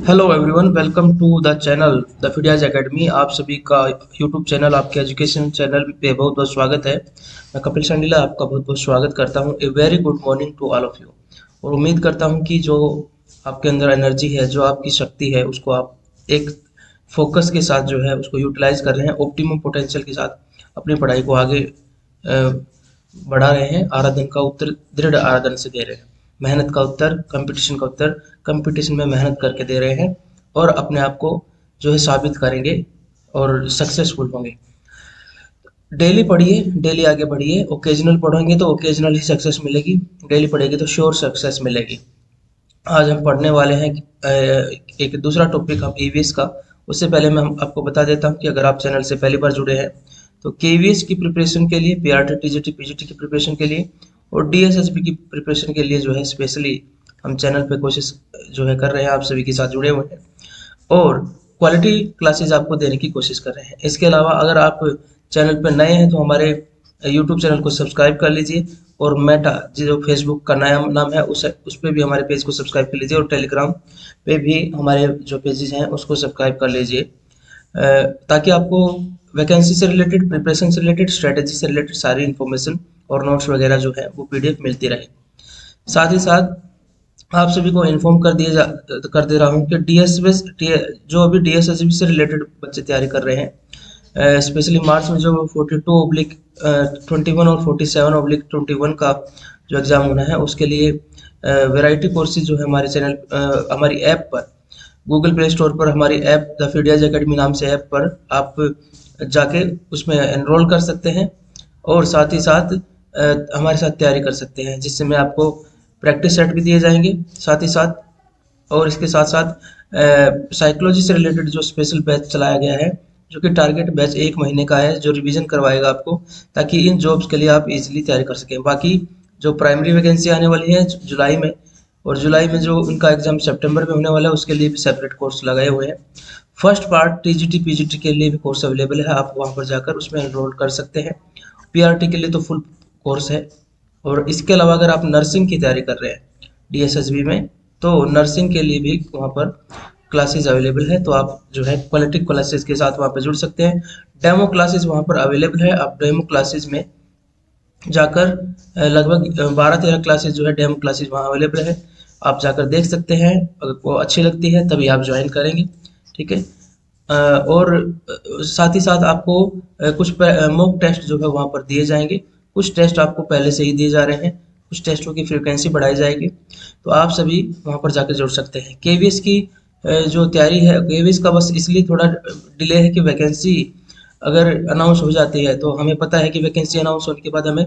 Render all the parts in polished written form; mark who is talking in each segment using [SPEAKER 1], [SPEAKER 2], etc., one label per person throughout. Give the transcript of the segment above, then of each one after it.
[SPEAKER 1] Hello everyone, welcome to the channel the Phidias academy. आप सभी का यूट्यूब चैनल, आपके एजुकेशन चैनल पे बहुत बहुत स्वागत है। मैं कपिल संडीला आपका बहुत बहुत स्वागत करता हूँ। A very good morning to all of you. और उम्मीद करता हूँ कि जो आपके अंदर एनर्जी है, जो आपकी शक्ति है, उसको आप एक फोकस के साथ जो है उसको यूटिलाइज कर रहे हैं, ऑप्टिमम पोटेंशियल के साथ अपनी पढ़ाई को आगे बढ़ा रहे हैं। आराधन का उत्तर दृढ़ आराधन से दे रहे हैं, मेहनत का उत्तर कंपटीशन का उत्तर कंपटीशन में मेहनत करके दे रहे हैं और अपने आप को जो है साबित करेंगे और सक्सेसफुल होंगे। डेली पढ़िए, डेली आगे बढ़िए। ओकेजनल पढ़ेंगे तो ओकेजनल ही सक्सेस मिलेगी, डेली पढ़ेंगे तो श्योर सक्सेस मिलेगी। आज हम पढ़ने वाले हैं एक दूसरा टॉपिक हम ईवीएस का। उससे पहले मैं आपको बता देता हूं कि अगर आप चैनल से पहली बार जुड़े हैं तो केवीएस की प्रिपरेशन के लिए, पीआरटी, टीजीटी, पीजीटी की प्रिपरेशन के लिए और डीएसएसबी की प्रिपरेशन के लिए जो है स्पेशली हम चैनल पे कोशिश जो है कर रहे हैं, आप सभी के साथ जुड़े हुए हैं और क्वालिटी क्लासेस आपको देने की कोशिश कर रहे हैं। इसके अलावा अगर आप चैनल पर नए हैं तो हमारे यूट्यूब चैनल को सब्सक्राइब कर लीजिए और मेटा जो फेसबुक का नया नाम है उस पर भी हमारे पेज को सब्सक्राइब कर लीजिए और टेलीग्राम पे भी हमारे जो पेजेस हैं उसको सब्सक्राइब कर लीजिए, ताकि आपको वैकेंसी से रिलेटेड, प्रिपरेशन से रिलेटेड, स्ट्रेटेजी से रिलेटेड सारी इन्फॉर्मेशन और नोट्स वगैरह जो है वो पीडीएफ मिलती रहे। साथ ही साथ आप सभी को इन्फॉर्म कर दे रहा हूँ कि जो अभी डीएसएसबी से रिलेटेड बच्चे तैयारी कर रहे हैं, स्पेशली मार्च में जो 42/21 और 47/21 का जो एग्ज़ाम होना है उसके लिए वैरायटी कोर्सेज जो है हमारे चैनल, हमारी ऐप पर, गूगल प्ले स्टोर पर हमारी ऐप द फिडियाज एकेडमी नाम से ऐप पर आप जाके उसमें एनरोल कर सकते हैं और साथ ही साथ हमारे साथ तैयारी कर सकते हैं, जिससे मैं आपको प्रैक्टिस सेट भी दिए जाएंगे साथ ही साथ। और इसके साथ साथ साइकोलॉजी से रिलेटेड जो स्पेशल बैच चलाया गया है, जो कि टारगेट बैच 1 महीने का है, जो रिवीजन करवाएगा आपको, ताकि इन जॉब्स के लिए आप इजीली तैयारी कर सकें। बाकी जो प्राइमरी वैकेंसी आने वाली है जुलाई में, और जुलाई में जो उनका एग्जाम सितंबर में होने वाला है उसके लिए भी सेपरेट कोर्स लगाए हुए हैं। फर्स्ट पार्ट टीजीटी पीजीटी के लिए भी कोर्स अवेलेबल है, आप वहां पर जाकर उसमें एनरोल कर सकते हैं। पीआरटी के लिए तो फुल कोर्स है। और इसके अलावा अगर आप नर्सिंग की तैयारी कर रहे हैं डीएसएसबी में, तो नर्सिंग के लिए भी वहाँ पर क्लासेस अवेलेबल है, तो आप जो है क्वालिटी क्लासेस के साथ वहाँ पर जुड़ सकते हैं। डेमो क्लासेस वहाँ पर अवेलेबल है, आप डेमो क्लासेस में जाकर लगभग 12-13 क्लासेस जो है डेमो क्लासेस वहाँ अवेलेबल है, आप जाकर देख सकते हैं। अगर वो अच्छी लगती है तभी आप ज्वाइन करेंगे, ठीक है। और साथ ही साथ आपको कुछ मॉक टेस्ट जो है वहाँ पर दिए जाएंगे। कुछ टेस्ट आपको पहले से ही दिए जा रहे हैं, कुछ टेस्टों की फ्रीक्वेंसी बढ़ाई जाएगी, तो आप सभी वहाँ पर जाकर जुड़ सकते हैं। केवीएस की जो तैयारी है, केवीएस का बस इसलिए थोड़ा डिले है कि वैकेंसी अगर अनाउंस हो जाती है तो हमें पता है कि वैकेंसी अनाउंस होने के बाद हमें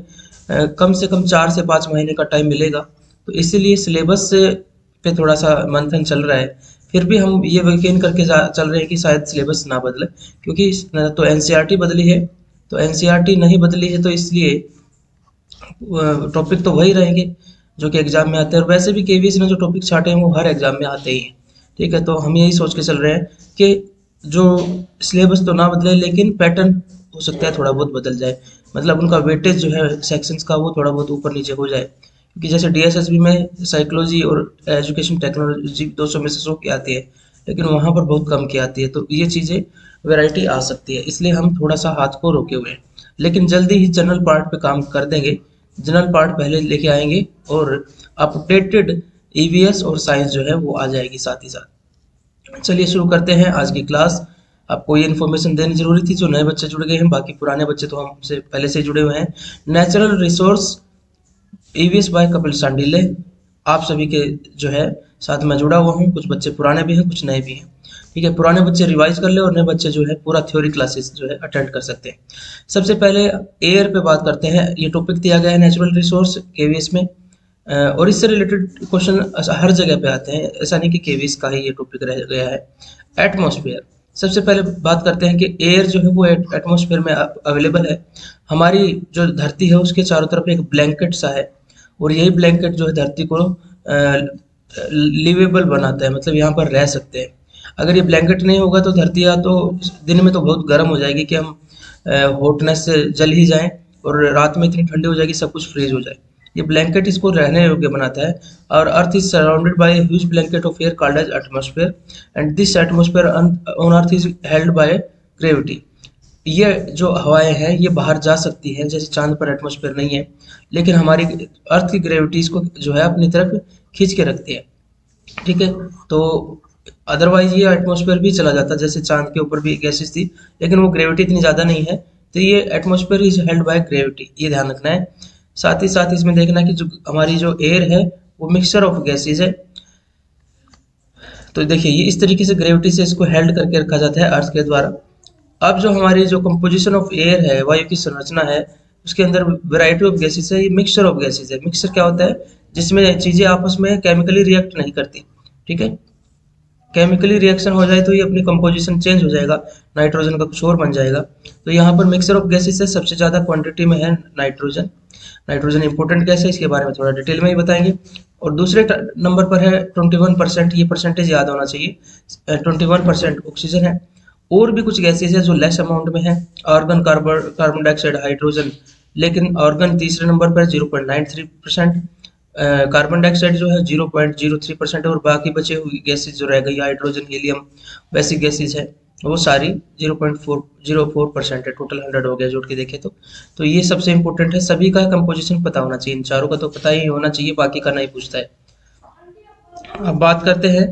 [SPEAKER 1] कम से कम 4 से 5 महीने का टाइम मिलेगा, तो इसीलिए सिलेबस पे थोड़ा सा मंथन चल रहा है। फिर भी हम ये यकीन करके चल रहे हैं कि शायद सिलेबस ना बदले, क्योंकि तो एनसीईआरटी बदली है, तो एनसीईआरटी नहीं बदली है तो इसलिए टॉपिक तो वही रहेंगे जो कि एग्जाम में आते हैं। और वैसे भी केवीएस ने जो टॉपिक छाटे हैं वो हर एग्जाम में आते ही हैं, ठीक है। तो हम यही सोच के चल रहे हैं कि जो सिलेबस तो ना बदले, लेकिन पैटर्न हो सकता है थोड़ा बहुत बदल जाए, मतलब उनका वेटेज जो है सेक्शंस का वो थोड़ा बहुत ऊपर नीचे हो जाए। क्योंकि जैसे डीएसएसबी में साइकोलॉजी और एजुकेशन टेक्नोलॉजी 200 में से 100 की आती है, लेकिन वहाँ पर बहुत कम की आती है, तो ये चीज़ें वैरायटी आ सकती है, इसलिए हम थोड़ा सा हाथ को रोके हुए हैं। लेकिन जल्दी ही जनरल पार्ट पे काम कर देंगे, जनरल पार्ट पहले लेके आएंगे और अपडेटेड ईवीएस और साइंस जो है वो आ जाएगी साथ ही साथ। चलिए शुरू करते हैं आज की क्लास। आपको ये इन्फॉर्मेशन देनी जरूरी थी जो नए बच्चे जुड़ गए हैं, बाकी पुराने बच्चे तो हमसे पहले से जुड़े हुए हैं। Natural resource EVS by Kapil Sandile, आप सभी के जो है साथ में जुड़ा हुआ हूँ। कुछ बच्चे पुराने भी हैं, कुछ नए भी हैं, ठीक है। पुराने बच्चे रिवाइज कर ले और नए बच्चे जो है पूरा थ्योरी क्लासेस जो है अटेंड कर सकते हैं। सबसे पहले एयर पे बात करते हैं। ये टॉपिक दिया गया है नेचुरल रिसोर्स केवीएस में, और इससे रिलेटेड क्वेश्चन हर जगह पे आते हैं, ऐसा नहीं कि केवीएस का ही ये टॉपिक रह गया है। एटमॉस्फेयर, सबसे पहले बात करते हैं कि एयर जो है वो एटमॉस्फेयर में अवेलेबल है। हमारी जो धरती है उसके चारों तरफ एक ब्लैंकेट सा है, और यही ब्लैंकेट जो है धरती को लिवेबल बनाता है, मतलब यहाँ पर रह सकते हैं। अगर ये ब्लैंकेट नहीं होगा तो धरती या तो दिन में तो बहुत गर्म हो जाएगी कि हम हॉटनेस से जल ही जाएं, और रात में इतनी ठंडी हो जाएगी सब कुछ फ्रीज हो जाए। ये ब्लैंकेट इसको रहने योग्य बनाता है। और earth is surrounded by a huge blanket of air called as atmosphere and this atmosphere on earth is held by gravity. ये जो हवाएं हैं ये बाहर जा सकती हैं, जैसे चांद पर एटमॉस्फेयर नहीं है, लेकिन हमारी अर्थ की ग्रेविटी इसको जो है अपनी तरफ खींच के रखती है। ठीक है, तो अदरवाइज ये एटमॉस्फेयर भी चला जाता, जैसे चांद के ऊपर भी गैसेस थी, लेकिन वो ग्रेविटी इतनी ज़्यादा नहीं है, तो ये atmosphere is held by gravity, ये ध्यान रखना है। साथ ही साथ इसमें देखना है कि जो हमारी जो एयर है वो मिक्सचर ऑफ गैसेज है। तो देखिए ये इस तरीके से ग्रेविटी से इसको हेल्ड करके रखा जाता है अर्थ के द्वारा। अब जो हमारी जो कंपोजिशन ऑफ एयर है, वायु की संरचना है, उसके अंदर वैरायटी ऑफ गैसेस है, ये मिक्सचर ऑफ गैसेस है। मिक्सचर क्या होता है? जिसमें चीजें आपस में केमिकली रिएक्ट नहीं करती। ठीक है, केमिकली रिएक्शन हो जाए तो ये अपनी कंपोजिशन चेंज हो जाएगा, नाइट्रोजन का कुछ और बन जाएगा। तो यहाँ पर मिक्सचर ऑफ गैसेस है, सबसे ज्यादा क्वांटिटी में है नाइट्रोजन। नाइट्रोजन इंपॉर्टेंट गैस है, इसके बारे में थोड़ा डिटेल में ही बताएंगे। और दूसरे नंबर पर है 21%, ये परसेंटेज याद होना चाहिए। 21% ऑक्सीजन है। और भी कुछ गैसेज है जो लेस अमाउंट में है, आर्गन, कार्बन डाइऑक्साइड, हाइड्रोजन। लेकिन आर्गन तीसरे नंबर पर 0.93%, कार्बन डाइऑक्साइड जो है 0.03% और बाकी बचे हुए गैसेज जो रह गई, हाइड्रोजन, हीलियम, बेसिक गैसेज है, वो सारी 0.04% है। टोटल 100 हो गया जोड़ के देखें तो ये सबसे इंपॉर्टेंट है। सभी का कंपोजिशन पता होना चाहिए, इन चारों का तो पता ही होना चाहिए, बाकी का नहीं पूछता है। अब बात करते हैं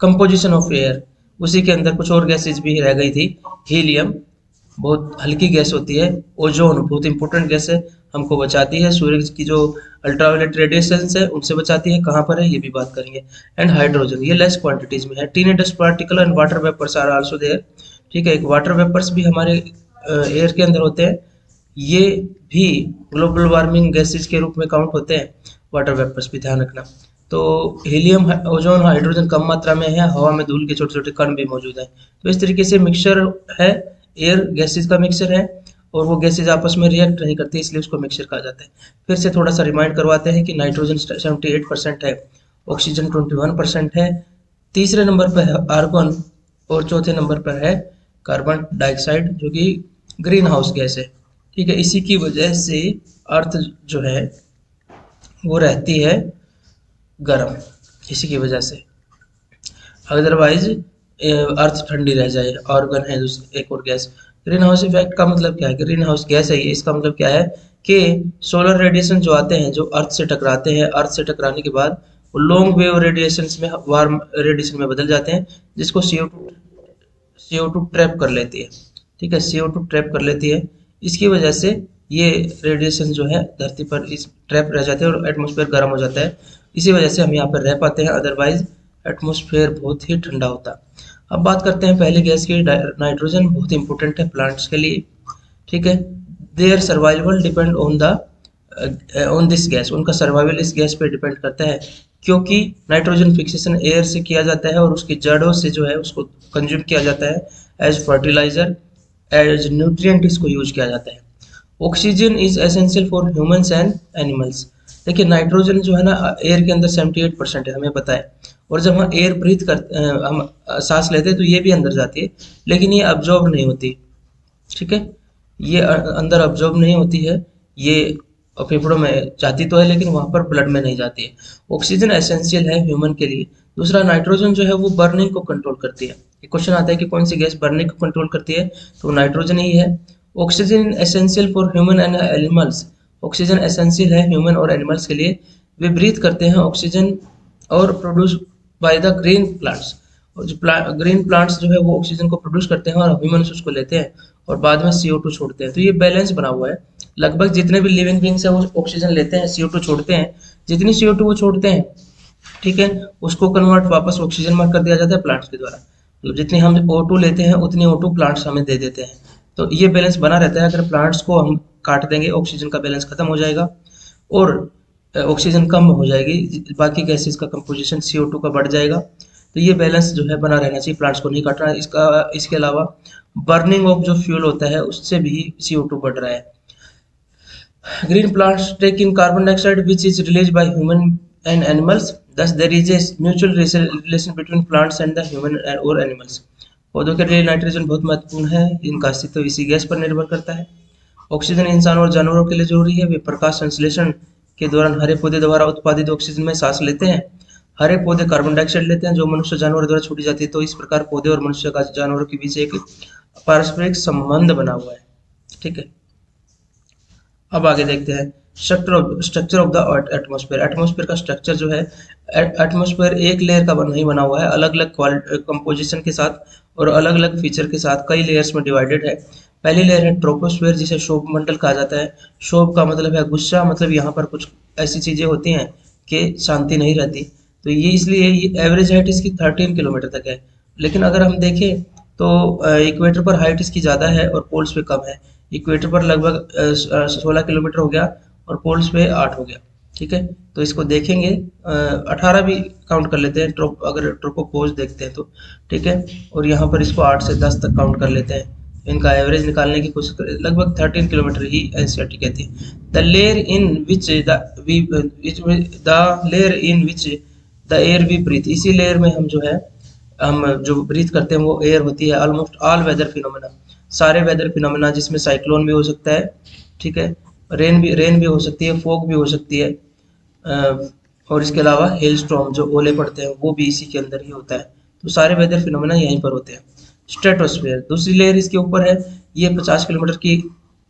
[SPEAKER 1] कंपोजिशन ऑफ एयर। उसी के अंदर कुछ और गैसेज भी रह गई थी। हीलियम बहुत हल्की गैस होती है। ओजोन बहुत इंपॉर्टेंट गैस है, हमको बचाती है सूर्य की जो अल्ट्रावायलेट रेडिएशन है उनसे बचाती है। कहाँ पर है ये भी बात करेंगे। एंड हाइड्रोजन, ये लेस क्वांटिटीज में है। Tiny dust particle and water vapours are also there. ठीक है, एक वाटर वेपर्स भी हमारे एयर के अंदर होते हैं, ये भी ग्लोबल वार्मिंग गैसेज के रूप में काउंट होते हैं, वाटर वेपर्स भी, ध्यान रखना। तो हीलियम, ओजोन, हाइड्रोजन कम मात्रा में है, हवा में धूल के छोटे छोटे कण भी मौजूद है। तो इस तरीके से मिक्सचर है, एयर गैसेज का मिक्सचर है, और वो गैसेज आपस में रिएक्ट नहीं करती, इसलिए उसको मिक्सचर कहा जाता है। फिर से थोड़ा सा रिमाइंड करवाते हैं कि नाइट्रोजन 78% है, ऑक्सीजन 21% है, तीसरे नंबर पर है आर्गन, और चौथे नंबर पर है कार्बन डाइऑक्साइड, जो कि ग्रीन हाउस गैस है। ठीक है, इसी की वजह से अर्थ जो है वो रहती है गर्म, इसी की वजह से। अदरवाइज अर्थ ठंडी रह जाए। ऑर्गन है एक और गैस। ग्रीन हाउस इफेक्ट का मतलब क्या है? ग्रीन हाउस गैस है ये, इसका मतलब क्या है कि सोलर रेडिएशन जो आते हैं, जो अर्थ से टकराते हैं, अर्थ से टकराने के बाद वो लॉन्ग वेव रेडिएशन में, वार्म रेडिएशन में बदल जाते हैं, जिसको CO2 ट्रैप कर लेती है। ठीक है, CO2 ट्रैप कर लेती है। इसकी वजह से ये रेडिएशन जो है धरती पर इस ट्रैप रह जाते हैं और एटमॉस्फेयर गर्म हो जाता है। इसी वजह से हम यहाँ पर रह पाते हैं, अदरवाइज एटमॉस्फेयर बहुत ही ठंडा होता है। अब बात करते हैं पहली गैस की, नाइट्रोजन बहुत इंपॉर्टेंट है प्लांट्स के लिए। ठीक है, their survival depend on this gas, उनका सर्वाइवल इस गैस पे डिपेंड करता है, क्योंकि नाइट्रोजन फिक्सेशन एयर से किया जाता है और उसकी जड़ों से जो है उसको कंज्यूम किया जाता है एज फर्टिलाइजर, एज न्यूट्रिएंट इसको यूज किया जाता है। Oxygen is essential for humans and animals. देखिए नाइट्रोजन जो है ना एयर के अंदर 78% है, हमें पता है। और जब हम एयर ब्रीथ करते हम सांस लेते हैं तो ये भी अंदर जाती है, लेकिन ये अब्जॉर्ब नहीं होती। ठीक है, ये अंदर अब्जॉर्ब नहीं होती है, ये फेफड़ों में जाती तो है लेकिन वहां पर ब्लड में नहीं जाती है। ऑक्सीजन एसेंशियल है ह्यूमन के लिए। दूसरा, नाइट्रोजन जो है वो बर्निंग को कंट्रोल करती है। एक क्वेश्चन आता है कि कौन सी गैस बर्निंग को कंट्रोल करती है, तो नाइट्रोजन ही है। Oxygen essential for human and animals, oxygen essential है ह्यूमन और एनिमल्स के लिए। वे ब्रीथ करते हैं ऑक्सीजन और produce by the green plants, और जो ग्रीन प्लांट्स जो है वो ऑक्सीजन को प्रोड्यूस करते हैं और ह्यूमंस उसको लेते हैं और बाद में CO2 छोड़ते हैं। तो ये बैलेंस बना हुआ है। लगभग जितने भी लिविंग बींग्स है वो ऑक्सीजन लेते हैं, CO2 छोड़ते हैं। जितनी CO2 वो छोड़ते हैं, ठीक है, उसको कन्वर्ट वापस ऑक्सीजन में कर दिया जाता है प्लांट्स के द्वारा। मतलब जितनी हम O2 लेते हैं उतनी O2 प्लांट्स हमें दे देते हैं। तो ये बैलेंस बना रहता है। अगर प्लांट्स को हम काट देंगे ऑक्सीजन का बैलेंस खत्म हो जाएगा और ऑक्सीजन कम हो जाएगी, बाकी गैसेस का कंपोजिशन CO2 का बढ़ जाएगा। तो ये बैलेंस जो है बना रहना चाहिए, प्लांट्स को नहीं काटना है। इसके अलावा बर्निंग ऑफ जो फ्यूल होता है उससे भी CO2 बढ़ रहा है। Green plants take in carbon dioxide which is release by human and animals, thus there is a mutual relation between plants and the human और एनिमल्स। पौधों के लिए नाइट्रोजन बहुत महत्वपूर्ण है, इनका अस्तित्व इसी गैस पर निर्भर करता है। ऑक्सीजन इंसान और जानवरों के लिए जरूरी है। वे प्रकाश संश्लेषण के दौरान हरे पौधे द्वारा उत्पादित ऑक्सीजन में सांस लेते हैं, हरे पौधे कार्बन डाइऑक्साइड लेते हैं जो मनुष्य जानवर द्वारा छोड़ी जाती है। तो इस प्रकार पौधे और मनुष्य का जानवरों के बीच एक पारस्परिक संबंध बना हुआ है। ठीक है, अब आगे देखते हैं structure of the atmosphere. Atmosphere का स्ट्रक्चर जो है, एटमॉस्फेयर एक लेयर का नहीं बना हुआ है, अलग अलग कंपोजिशन के साथ और अलग अलग फीचर के साथ कई लेयर्स में डिवाइडेड है। पहली लेयर है ट्रोपोस्फेयर, जिसे शोभ मंडल कहा जाता है। शोभ का मतलब है गुस्सा, मतलब यहाँ पर कुछ ऐसी चीजें होती हैं कि शांति नहीं रहती, तो ये इसलिए ये एवरेज हाइट इसकी 13 किलोमीटर तक है। लेकिन अगर हम देखें तो इक्वेटर पर हाइट इसकी ज़्यादा है और पोल्स पे कम है। इक्वेटर पर लगभग 16 किलोमीटर हो गया और पोल्स पे 8 हो गया। ठीक है, तो इसको देखेंगे 18 भी काउंट कर लेते हैं अगर ट्रोपोपोज देखते हैं तो। ठीक है, और यहाँ पर इसको 8 से 10 तक काउंट कर लेते हैं। इनका एवरेज निकालने की कोशिश करें, लगभग 13 किलोमीटर ही एनसीईआरटी कहती है। The layer in which the air we breathe, इसी लेयर में हम जो ब्रीथ करते हैं वो एयर होती है। ऑलमोस्ट ऑल वेदर फिनोमेना, सारे वेदर फिनोमेना, जिसमें साइक्लोन भी हो सकता है, ठीक है, रेन भी हो सकती है, फॉग भी हो सकती है, और इसके अलावा हेल स्टॉर्म जो ओले पड़ते हैं वो भी इसी के अंदर ही होता है। तो सारे वेदर फिनोमेना यहीं पर होते हैं। स्ट्रेटोस्फेयर दूसरी लेयर इसके ऊपर है, ये 50 किलोमीटर की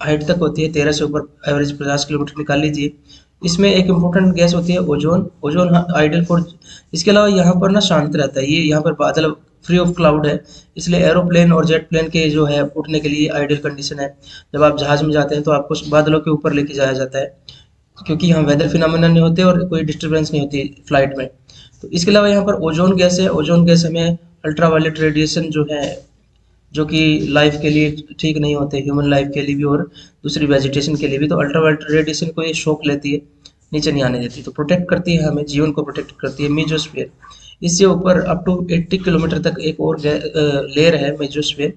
[SPEAKER 1] हाइट तक होती है, 13 से ऊपर एवरेज 50 किलोमीटर निकाल लीजिए। इसमें एक इम्पोर्टेंट गैस होती है ओजोन। ओजोन आइडियल फॉर, इसके अलावा यहाँ पर ना शांत रहता है, ये यहाँ पर बादल फ्री ऑफ क्लाउड है, इसलिए एरोप्लेन और जेट प्लेन के जो है उड़ने के लिए आइडियल कंडीशन है। जब आप जहाज में जाते हैं तो आपको बादलों के ऊपर लेके जाया जाता है, क्योंकि यहाँ वेदर फिनोमेना नहीं होते और कोई डिस्टर्बेंस नहीं होती फ्लाइट में। तो इसके अलावा यहाँ पर ओजोन गैस है। ओजोन गैस हमें अल्ट्रावायलेट रेडिएशन जो है, जो कि लाइफ के लिए ठीक नहीं होते, ह्यूमन लाइफ के लिए भी और दूसरी वेजिटेशन के लिए भी, तो अल्ट्रावायलेट रेडिएशन को ये शॉक लेती है, नीचे नहीं आने देती, तो प्रोटेक्ट करती है हमें, जीवन को प्रोटेक्ट करती है। मेजोस्फीयर, इससे ऊपर अप टू 80 किलोमीटर तक एक और लेयर है मेजोस्फीयर।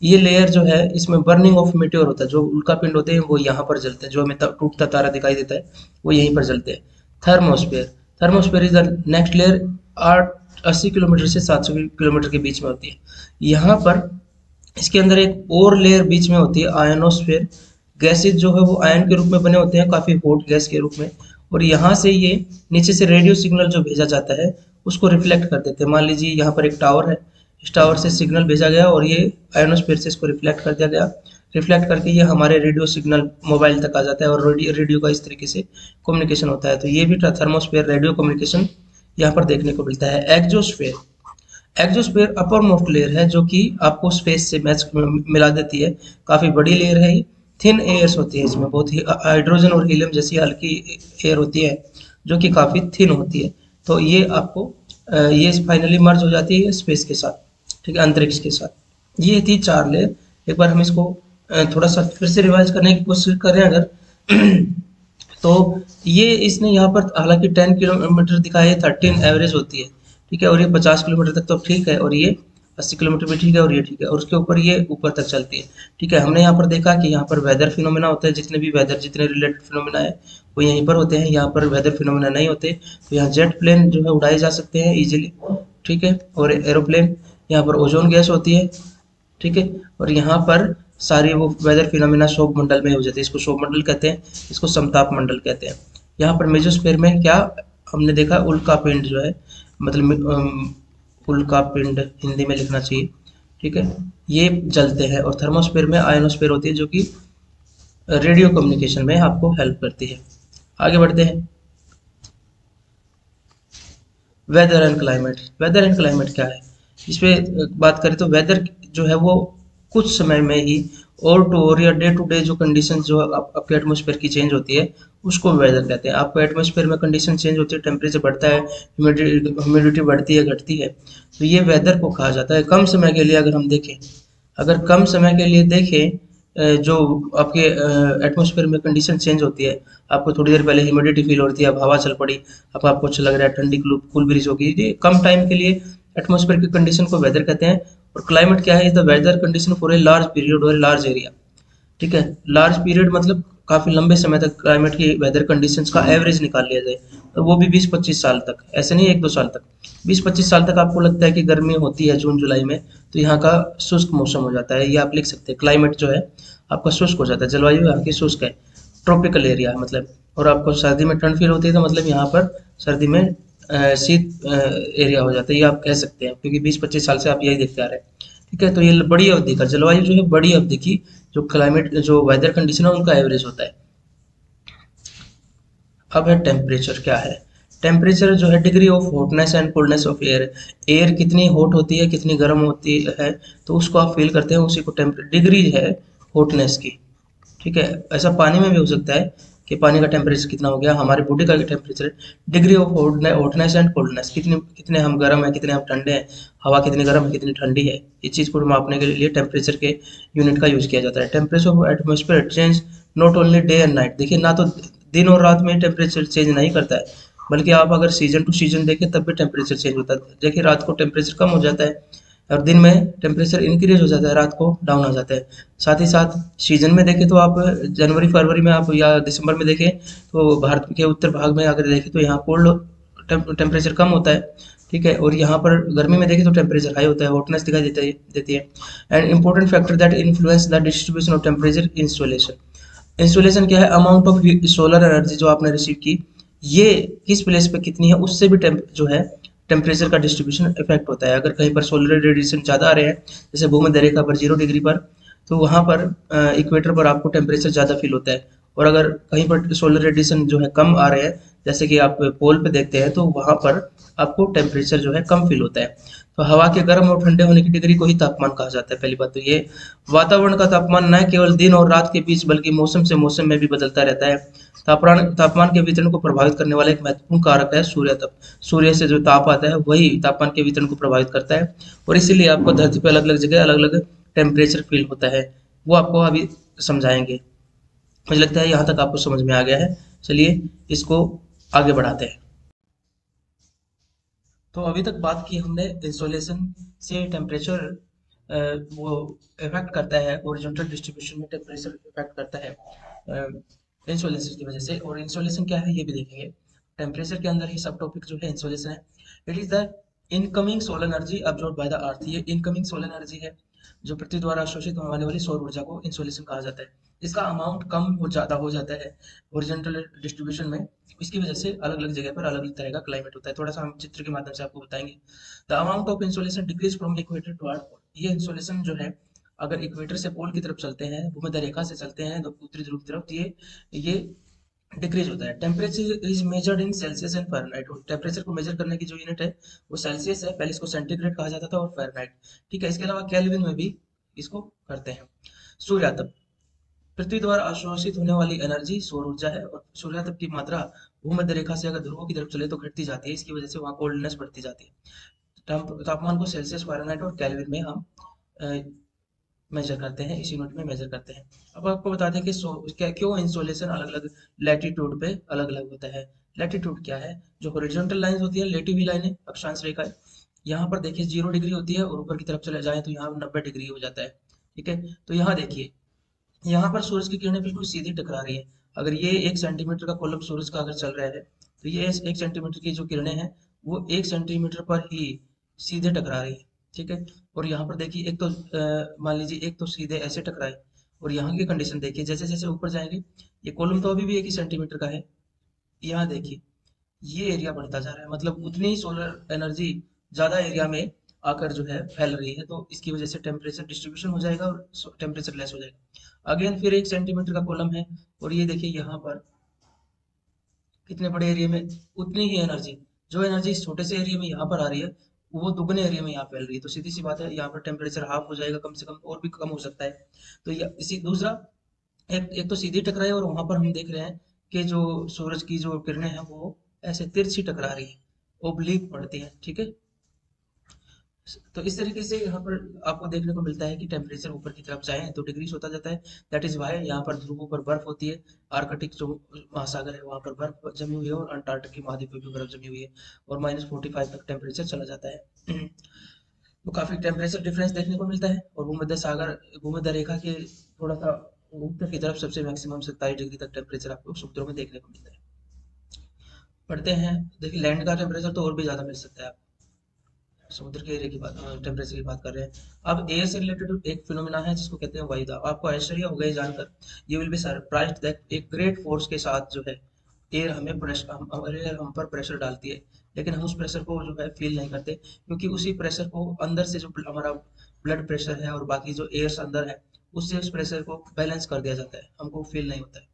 [SPEAKER 1] ये लेयर जो है, इसमें बर्निंग ऑफ मीटियोर होता है, जो उल्का पिंड होते हैं वो यहाँ पर जलते हैं, जो हमें टूटता तारा दिखाई देता है वो यहीं पर जलते हैं। Thermosphere, thermosphere is the next layer, 80 kilometre से 700 किलोमीटर के बीच में होती है। यहाँ पर इसके अंदर एक और लेयर बीच में होती है आयनोस्फीयर। गैसेज जो है वो आयन के रूप में बने होते हैं, काफी हॉट गैस के रूप में, और यहाँ से ये नीचे से रेडियो सिग्नल जो भेजा जाता है उसको रिफ्लेक्ट कर देते हैं। मान लीजिए यहाँ पर एक टावर है, इस टावर से सिग्नल भेजा गया और ये आयनोस्फीयर से इसको रिफ्लेक्ट कर दिया गया। रिफ्लेक्ट करके ये हमारे रेडियो सिग्नल मोबाइल तक आ जाता है और रेडियो का इस तरीके से कम्युनिकेशन होता है। तो ये भी थर्मोस्फीयर रेडियो कम्युनिकेशन यहाँ पर देखने को मिलता है। Exosphere, exosphere upper most layer है जो कि आपको स्पेस से मैच मिला देती है, काफी बड़ी लेयर है ये। थिन एयर्स होती है इसमें, बहुत ही हाइड्रोजन और हीलियम जैसी हल्की एयर होती है जो कि काफी थिन होती है। तो ये आपको ये फाइनली मर्ज हो जाती है स्पेस के साथ, ठीक है, अंतरिक्ष के साथ। ये थी 4 लेयर। एक बार हम इसको थोड़ा सा फिर से रिवाइज करने की कोशिश करें अगर तो ये इसने यहाँ पर हालांकि 10 किलोमीटर दिखाया है, 13 एवरेज होती है, ठीक है, और ये 50 किलोमीटर तक तो ठीक है, और ये 80 किलोमीटर भी ठीक है, और ये ठीक है, और उसके ऊपर ये ऊपर तक चलती है। ठीक है, हमने यहाँ पर देखा कि यहाँ पर वेदर फिनोमेना होता है, जितने भी वेदर जितने रिलेटेड फिनोमेना है वो यहीं पर होते हैं, यहाँ पर वेदर फिनोमेना नहीं होते। तो यहाँ जेट प्लेन जो है उड़ाए जा सकते हैं इजीली, ठीक है, और एरोप्लेन, यहाँ पर ओजोन गैस होती है, ठीक है, और यहाँ पर सारी वो वेदर फिनोमेना शोभ मंडल में हो जाते हैं। इसको शोभ मंडल कहते हैं, इसको समताप मंडल कहते हैं। यहाँ पर मेजोस्फीयर में क्या हमने देखा, उल्का पिंड जो है, मतलब उल्का पिंड हिंदी में लिखना चाहिए, ठीक है, ये जलते हैं। और थर्मोस्फीयर में आयनोस्फीयर होती है जो कि रेडियो कम्युनिकेशन में आपको हेल्प करती है। आगे बढ़ते हैं। Weather and climate, weather and climate क्या है, इस पे बात करें तो वेदर जो है वो कुछ समय में ही और टू और या डे टू डे जो कंडीशन जो आपके एटमॉस्फेयर की चेंज होती है उसको वेदर कहते हैं। आपको एटमॉस्फेयर में कंडीशन चेंज होती है, टेम्परेचर बढ़ता है, ह्यूमिडिटी बढ़ती है, घटती है, तो ये वेदर को कहा जाता है। कम समय के लिए अगर हम देखें, अगर कम समय के लिए देखें जो आपके एटमॉस्फेयर में कंडीशन चेंज होती है, आपको थोड़ी देर पहले ह्यूमिडिटी फील हो रही है, अब हवा चल पड़ी, अब आपको अच्छा लग रहा है, ठंडी कूल ब्रीज होगी, ये कम टाइम के लिए एटमॉस्फेयर की कंडीशन को वेदर कहते हैं। और क्लाइमेट क्या है, is the weather condition for a large period और लार्ज एरिया, ठीक है, लार्ज पीरियड मतलब काफी लंबे समय तक क्लाइमेट की वेदर कंडीशंस का एवरेज निकाल लिया जाए, तो वो भी 20-25 साल तक, ऐसे नहीं 1-2 साल तक, 20-25 साल तक आपको लगता है कि गर्मी होती है जून जुलाई में, तो यहाँ का शुष्क मौसम हो जाता है, ये आप लिख सकते हैं, क्लाइमेट जो है आपका शुष्क हो जाता है, जलवायु यहाँ की शुष्क है। ट्रॉपिकल एरिया मतलब और आपको सर्दी में ठंड फील होती है, तो मतलब यहाँ पर सर्दी में शीत एरिया हो जाता है, ये आप कह सकते हैं, क्योंकि 20-25 साल से आप यही देखते आ रहे हैं। ठीक है, तो ये बड़ी अवधि का जलवायु जो है, बड़ी अवधि की जो क्लाइमेट जो वेदर कंडीशन है उनका एवरेज होता है। अब है टेम्परेचर क्या है। टेम्परेचर जो है degree of hotness and coldness of air. Air कितनी हॉट होती है, कितनी गर्म होती है, तो उसको आप फील करते हैं, उसी को डिग्री है हॉटनेस की। ठीक है, ऐसा पानी में भी हो सकता है कि पानी का टेम्परेचर कितना हो गया, हमारे बॉडी का temperature. Degree of hotness and coldness, कितने कितने हम गर्म है, कितने हम ठंडे हैं, हवा कितनी गर्म है, कितनी ठंडी है, इस चीज़ को मापने के लिए टेम्परेचर के यूनिट का यूज किया जाता है। Temperature of atmosphere change not only day and night. देखिए, ना तो दिन और रात में टेम्परेचर चेंज नहीं करता है, बल्कि आप अगर सीजन टू सीजन देखें तब भी टेम्परेचर चेंज होता है। देखिए, रात को टेम्परेचर कम हो जाता है और दिन में टेम्परेचर इंक्रीज हो जाता है, रात को डाउन हो जाता है। साथ ही साथ सीजन में देखें तो आप जनवरी फरवरी में आप या दिसंबर में देखें तो भारत के उत्तर भाग में अगर देखें तो यहाँ कोल्ड टेम्परेचर कम होता है। ठीक है, और यहाँ पर गर्मी में देखें तो टेम्परेचर हाई होता है, हॉटनेस दिखाई देती है। And important factor that influence the distribution of temperature insolation. Insolation क्या है, अमाउंट ऑफ सोलर एनर्जी जो आपने रिसीव की, ये किस प्लेस पे कितनी है, उससे भी जो है टेम्परेचर का डिस्ट्रीब्यूशन इफेक्ट होता है। अगर कहीं पर सोलर रेडिएशन ज़्यादा आ रहे हैं, जैसे भूमध्य रेखा पर 0 डिग्री पर, तो वहाँ पर इक्वेटर पर आपको टेम्परेचर ज़्यादा फील होता है। और अगर कहीं पर सोलर रेडिएशन जो है कम आ रहे हैं, जैसे कि आप पोल पे देखते हैं, तो वहाँ पर आपको टेम्परेचर जो है कम फील होता है। तो हवा के गर्म और ठंडे होने की डिग्री को ही तापमान कहा जाता है। पहली बात तो ये, वातावरण का तापमान न केवल दिन और रात के बीच बल्कि मौसम से मौसम में भी बदलता रहता है। तापमान के वितरण को प्रभावित करने वाला एक महत्वपूर्ण कारक है सूर्य ताप। सूर्य से जो ताप आता है वही तापमान के वितरण को प्रभावित करता है, और इसीलिए आपको धरती पर अलग अलग जगह अलग अलग टेम्परेचर फील होता है। वो आपको अभी समझाएंगे। मुझे लगता है यहाँ तक आपको समझ में आ गया है। चलिए इसको आगे बढ़ाते हैं। तो अभी तक बात की हमने इंसोलेशन से टेम्परेचर वो इफेक्ट करता है, हॉरिजॉन्टल डिस्ट्रीब्यूशन में टेम्परेचर इफेक्ट करता है इंसोलेशन की वजह से। और इंसोलेशन क्या है ये भी देखेंगे। टेम्परेचर के अंदर ही सब टॉपिक जो है इंसोलेशन है। It is the incoming solar energy absorb by the earth. ये इनकमिंग सोलर एनर्जी है जो पृथ्वी द्वारा अवशोषित होने वाली सौर ऊर्जा को इंसोलेशन कहा जाता है। इसका अमाउंट कम हो ज़्यादा हो जाता है हॉरिजॉन्टल डिस्ट्रीब्यूशन में। इसकी वजह से अलग अलग जगह पर अलग अलग तरह का क्लाइमेट होता है। थोड़ा सा हम चित्र के माध्यम से आपको बताएंगे। The amount of insolation decrease from equator to earth. ये इंसोलेशन जो है, अगर इक्वेटर से पोल की तरफ चलते हैं, भूमध्य रेखा से चलते हैं तो उत्तरी ध्रुव की तरफ, तो ये डिक्रीज होता है। Temperature is measured in Celsius and Fahrenheit. Temperature को मेजर करने की जो यूनिट है वो सेल्सियस है, पहले इसको सेंटीग्रेड कहा जाता था, और फ़ारेनहाइट। ठीक है, इसके अलावा केल्विन में भी इसको करते हैं। सूर्यातप, पृथ्वी द्वारा अवशोषित होने वाली एनर्जी सौर ऊर्जा है, और सूर्यातप की मात्रा भूमध्य रेखा से अगर ध्रुवों की तरफ चले तो घटती जाती है। इसकी वजह से वहाँ कोल्डनेस बढ़ती जाती है। तापमान को सेल्सियस, फ़ारेनहाइट और केल्विन में हम मेजर करते हैं, इस यूनिट में मेजर करते हैं। अब आपको बता दें कि क्यों इंसोलेशन अलग अलग लैटिट्यूड पे अलग अलग होता है। लैटिट्यूड क्या है, जो हॉरिजॉन्टल लाइन होती है, लेटी हुई लाइन है, अक्षांश रेखा है, यहाँ पर देखिए 0 डिग्री होती है, और ऊपर की तरफ चले जाए तो यहाँ 90 डिग्री हो जाता है। ठीक है, तो यहाँ देखिए, यहाँ पर सूरज की किरणें बिल्कुल सीधी टकरा रही है। अगर ये 1 सेंटीमीटर का कॉलम सूरज का अगर चल रहा है, तो ये 1 सेंटीमीटर की जो किरणें हैं वो 1 सेंटीमीटर पर ही सीधे टकरा रही है। ठीक है, और यहाँ पर देखिए, एक तो मान लीजिए एक तो सीधे ऐसे टकराए, और यहाँ की कंडीशन देखिए, जैसे जैसे ऊपर जाएंगे, ये कॉलम तो अभी भी 1 ही सेंटीमीटर का है। यहाँ देखिए, ये एरिया बढ़ता जा रहा है, मतलब उतनी ही सोलर एनर्जी ज्यादा एरिया में आकर जो है फैल रही है, तो इसकी वजह से टेम्परेचर डिस्ट्रीब्यूशन हो जाएगा और टेम्परेचर लेस हो जाएगा। अगेन फिर 1 सेंटीमीटर का कॉलम है, और ये देखिए यहाँ पर कितने बड़े एरिया में उतनी ही एनर्जी, जो एनर्जी इस छोटे से एरिया में यहाँ पर आ रही है, वो दुगने एरिया में यहाँ फैल रही है। तो सीधी सी बात है, यहाँ पर टेम्परेचर हाफ हो जाएगा, कम से कम, और भी कम हो सकता है। तो इसी दूसरा, एक तो सीधी टकराई, और वहां पर हम देख रहे हैं कि जो सूरज की जो किरणें हैं वो ऐसे तिरछी टकरा रही है, ओब्लिक पड़ती है। ठीक है, तो इस तरीके से यहाँ पर आपको देखने को मिलता है कि टेम्परेचर ऊपर की तरफ जाए तो डिक्रीज होता जाता है। दैट इज वाई यहाँ पर ध्रुवों पर बर्फ होती है। आर्कटिक जो महासागर है वहाँ पर बर्फ जमी हुई है, और अंटार्कटिक की महाद्वीप पर भी बर्फ जमी हुई है, और -45 तक टेम्परेचर चला जाता है। तो काफी टेम्परेचर डिफरेंस देखने को मिलता है। और भूमध्य रेखा के थोड़ा सा उत्तर की तरफ सबसे मैक्सिमम 27 डिग्री तक टेम्परेचर आपको समुद्रों में देखने को मिलता है। पढ़ते हैं, देखिए लैंड का टेम्परेचर तो और भी ज्यादा मिल सकता है आपको। समुद्र के एरिया की बात, टेम्परेचर की बात कर रहे हैं। अब एयर से रिलेटेड एक फिनोमिना है जिसको कहते हैं वायुदाब। आपको आश्चर्य हो गया जानकर, you will be surprised that एक ग्रेट फोर्स के साथ जो है एयर हम पर प्रेशर डालती है, लेकिन हम उस प्रेशर को जो है फील नहीं करते, क्योंकि उसी प्रेशर को अंदर से जो हमारा ब्लड प्रेशर है और बाकी जो एयर्स अंदर है, उससे उस प्रेशर को बैलेंस कर दिया जाता है, हमको फील नहीं होता है।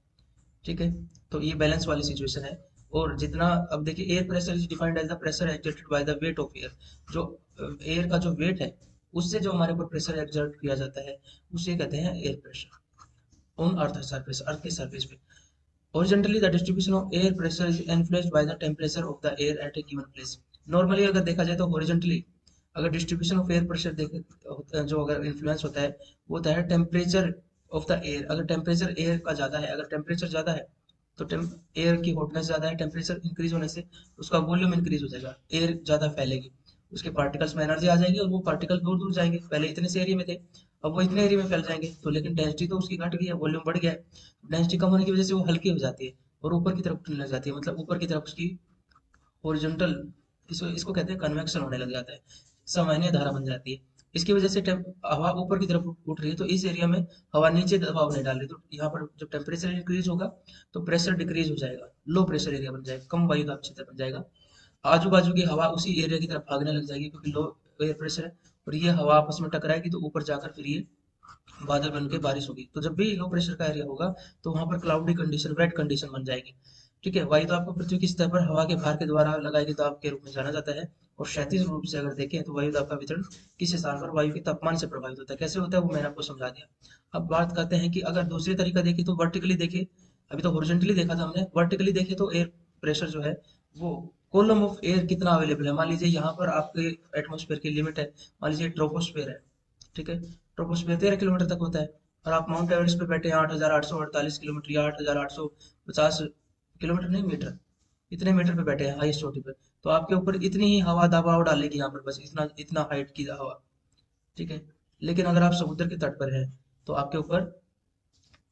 [SPEAKER 1] ठीक है, तो ये बैलेंस वाली सिचुएशन है। और जितना, अब देखिए, air pressure is defined as the pressure exerted by the weight of air. जो एयर का जो वेट है, उससे जो हमारे ऊपर प्रेशर एक्सर्ट किया जाता है, उसे कहते हैं air pressure on earth surface, earth की सरफेस पे। Horizontally, the distribution of air pressure is influenced by the temperature of the air at a given place. Normally अगर देखा जाए तो horizontally अगर डिस्ट्रीब्यूशन ऑफ एयर प्रेशर देखे, जो अगर इन्फ्लुएंस होता है, वो होता है टेम्परेचर ऑफ द एयर। अगर टेम्परेचर एयर का ज़्यादा है, अगर टेम्परेचर ज़्यादा है तो एयर की हॉटनेस ज़्यादा है, टेम्परेचर इंक्रीज होने से उसका वॉल्यूम इंक्रीज हो जाएगा, एयर ज़्यादा फैलेगी, उसके पार्टिकल्स में एनर्जी आ जाएगी और वो पार्टिकल दूर दूर जाएंगे। पहले इतने से एरिया में थे, अब वो इतने एरिया में फैल जाएंगे, तो लेकिन डेंसिटी तो उसकी घट गई है, वॉल्यूम बढ़ गया है। डेंसिटी कम होने की वजह से वो हल्की हो जाती है और ऊपर की तरफ उठने लग जाती है, मतलब ऊपर की तरफ उसकी हॉरिजॉन्टल, इसको कहते हैं कन्वेक्शन होने लग जाता है, सामान्य धारा बन जाती है। इसकी वजह से हवा ऊपर की तरफ उठ रही है, तो इस एरिया में हवा नीचे दबाव नहीं डाल रही, तो यहाँ पर जब टेम्परेचर इंक्रीज होगा तो प्रेशर डिक्रीज हो जाएगा, लो प्रेशर एरिया बन जाएगा, कम वायु दाब क्षेत्र बन जाएगा। आजू बाजू की हवा उसी एरिया की तरफ भागने लग जाएगी, क्योंकि लो एयर प्रेशर है, और ये हवा आपस में टकराएगी तो ऊपर जाकर फिर ये बादल बन के बारिश होगी। तो जब भी लो प्रेशर का एरिया होगा तो वहां पर क्लाउडी कंडीशन, वेट कंडीशन बन जाएगी। ठीक है, वायु दाब को पृथ्वी की सतह पर हवा के भार के द्वारा लगाए गए दाब के रूप में जाना जाता है। और क्षैतिज रूप से अगर देखें तो वायु दाब का वितरण किस स्थान पर वायु के तापमान से प्रभावित होता है। कैसे होता है वो मैंने आपको समझा दिया। अब बात करते हैं कि अगर दूसरी तरीका देखें तो वर्टिकली देखें, अभी तो हॉरिजॉन्टली देखा था हमने, वर्टिकली देखें तो एयर प्रेशर जो है वो कॉलम ऑफ एयर कितना अवेलेबल है। मान लीजिए यहाँ पर आपके एटमोस्फेयर की लिमिट है, मान लीजिए ट्रोपोस्फेयर है, ठीक है, ट्रोपोस्फेयर 13 किलोमीटर तक होता है, और आप माउंट एवरेस्ट पे बैठे हैं 8,848 किलोमीटर या 8,850 किलोमीटर, नहीं मीटर, इतने मीटर पे बैठे हैं हाईएस्ट चोटी पे, तो आपके ऊपर इतनी ही हवा दबाव डालेगी यहाँ पर, बस इतना इतना हाइट की हवा। ठीक है, लेकिन अगर आप समुद्र के तट पर हैं तो आपके ऊपर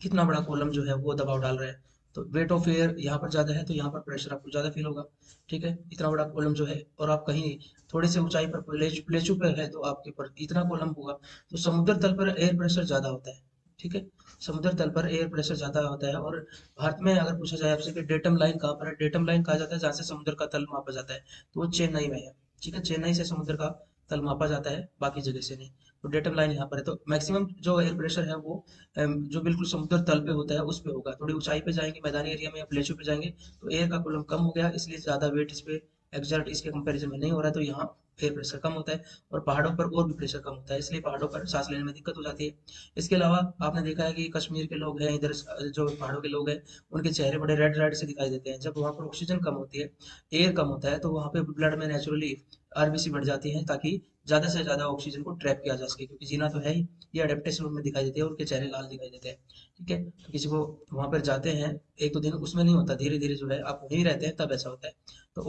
[SPEAKER 1] कितना बड़ा कॉलम जो है वो दबाव डाल रहा है, तो वेट ऑफ एयर यहाँ पर ज्यादा है तो यहाँ पर प्रेशर आपको ज्यादा फील होगा। ठीक है, इतना बड़ा कॉलम जो है, और आप कहीं थोड़े से ऊंचाई पर प्लेचू पे है तो आपके ऊपर इतना कॉलम होगा, तो समुद्र तल पर एयर प्रेशर ज्यादा होता है। ठीक है, समुद्र तल पर एयर प्रेशर ज्यादा होता है। और भारत में अगर पूछा जाए आपसे कि डेटम लाइन कहाँ पर है, डेटम लाइन कहा जाता है जहाँ से समुद्र का तल मापा जाता है, तो वो चेन्नई में है। ठीक है, चेन्नई से समुद्र का तल मापा जाता है, बाकी जगह से नहीं। तो डेटम लाइन यहाँ पर है, तो मैक्सिमम जो एयर प्रेशर है वो जो बिल्कुल समुद्र तल पे होता है उस पे होगा। थोड़ी ऊंचाई पे जाएंगे, मैदानी एरिया में या प्लेचू पे जाएंगे, तो एयर का कॉलम कम हो गया, इसलिए ज्यादा वेट इस पे एक्सर्ट इसके कंपैरिजन में नहीं हो रहा है, तो यहाँ एयर प्रेशर कम होता है। और पहाड़ों पर और भी प्रेशर कम होता है, इसलिए पहाड़ों पर सांस लेने में दिक्कत हो जाती है। इसके अलावा आपने देखा है कि कश्मीर के लोग हैं, इधर जो पहाड़ों के लोग हैं, उनके चेहरे बड़े रेड रेड से दिखाई देते हैं। जब वहाँ पर ऑक्सीजन कम होती है, एयर कम होता है, तो वहाँ पे ब्लड में नेचुरली आरबीसी बढ़ जाती है, ताकि ज्यादा से ज्यादा ऑक्सीजन को ट्रैप किया जा सके, क्योंकि जीना तो है ही। ये अडेप्टेशन में दिखाई देते हैं, उनके चेहरे लाल दिखाई देते हैं। ठीक है, तो किसी को वहां पर जाते हैं एक दो दिन, उसमें नहीं होता, धीरे धीरे जो है आप वहीं रहते हैं तब ऐसा होता है। तो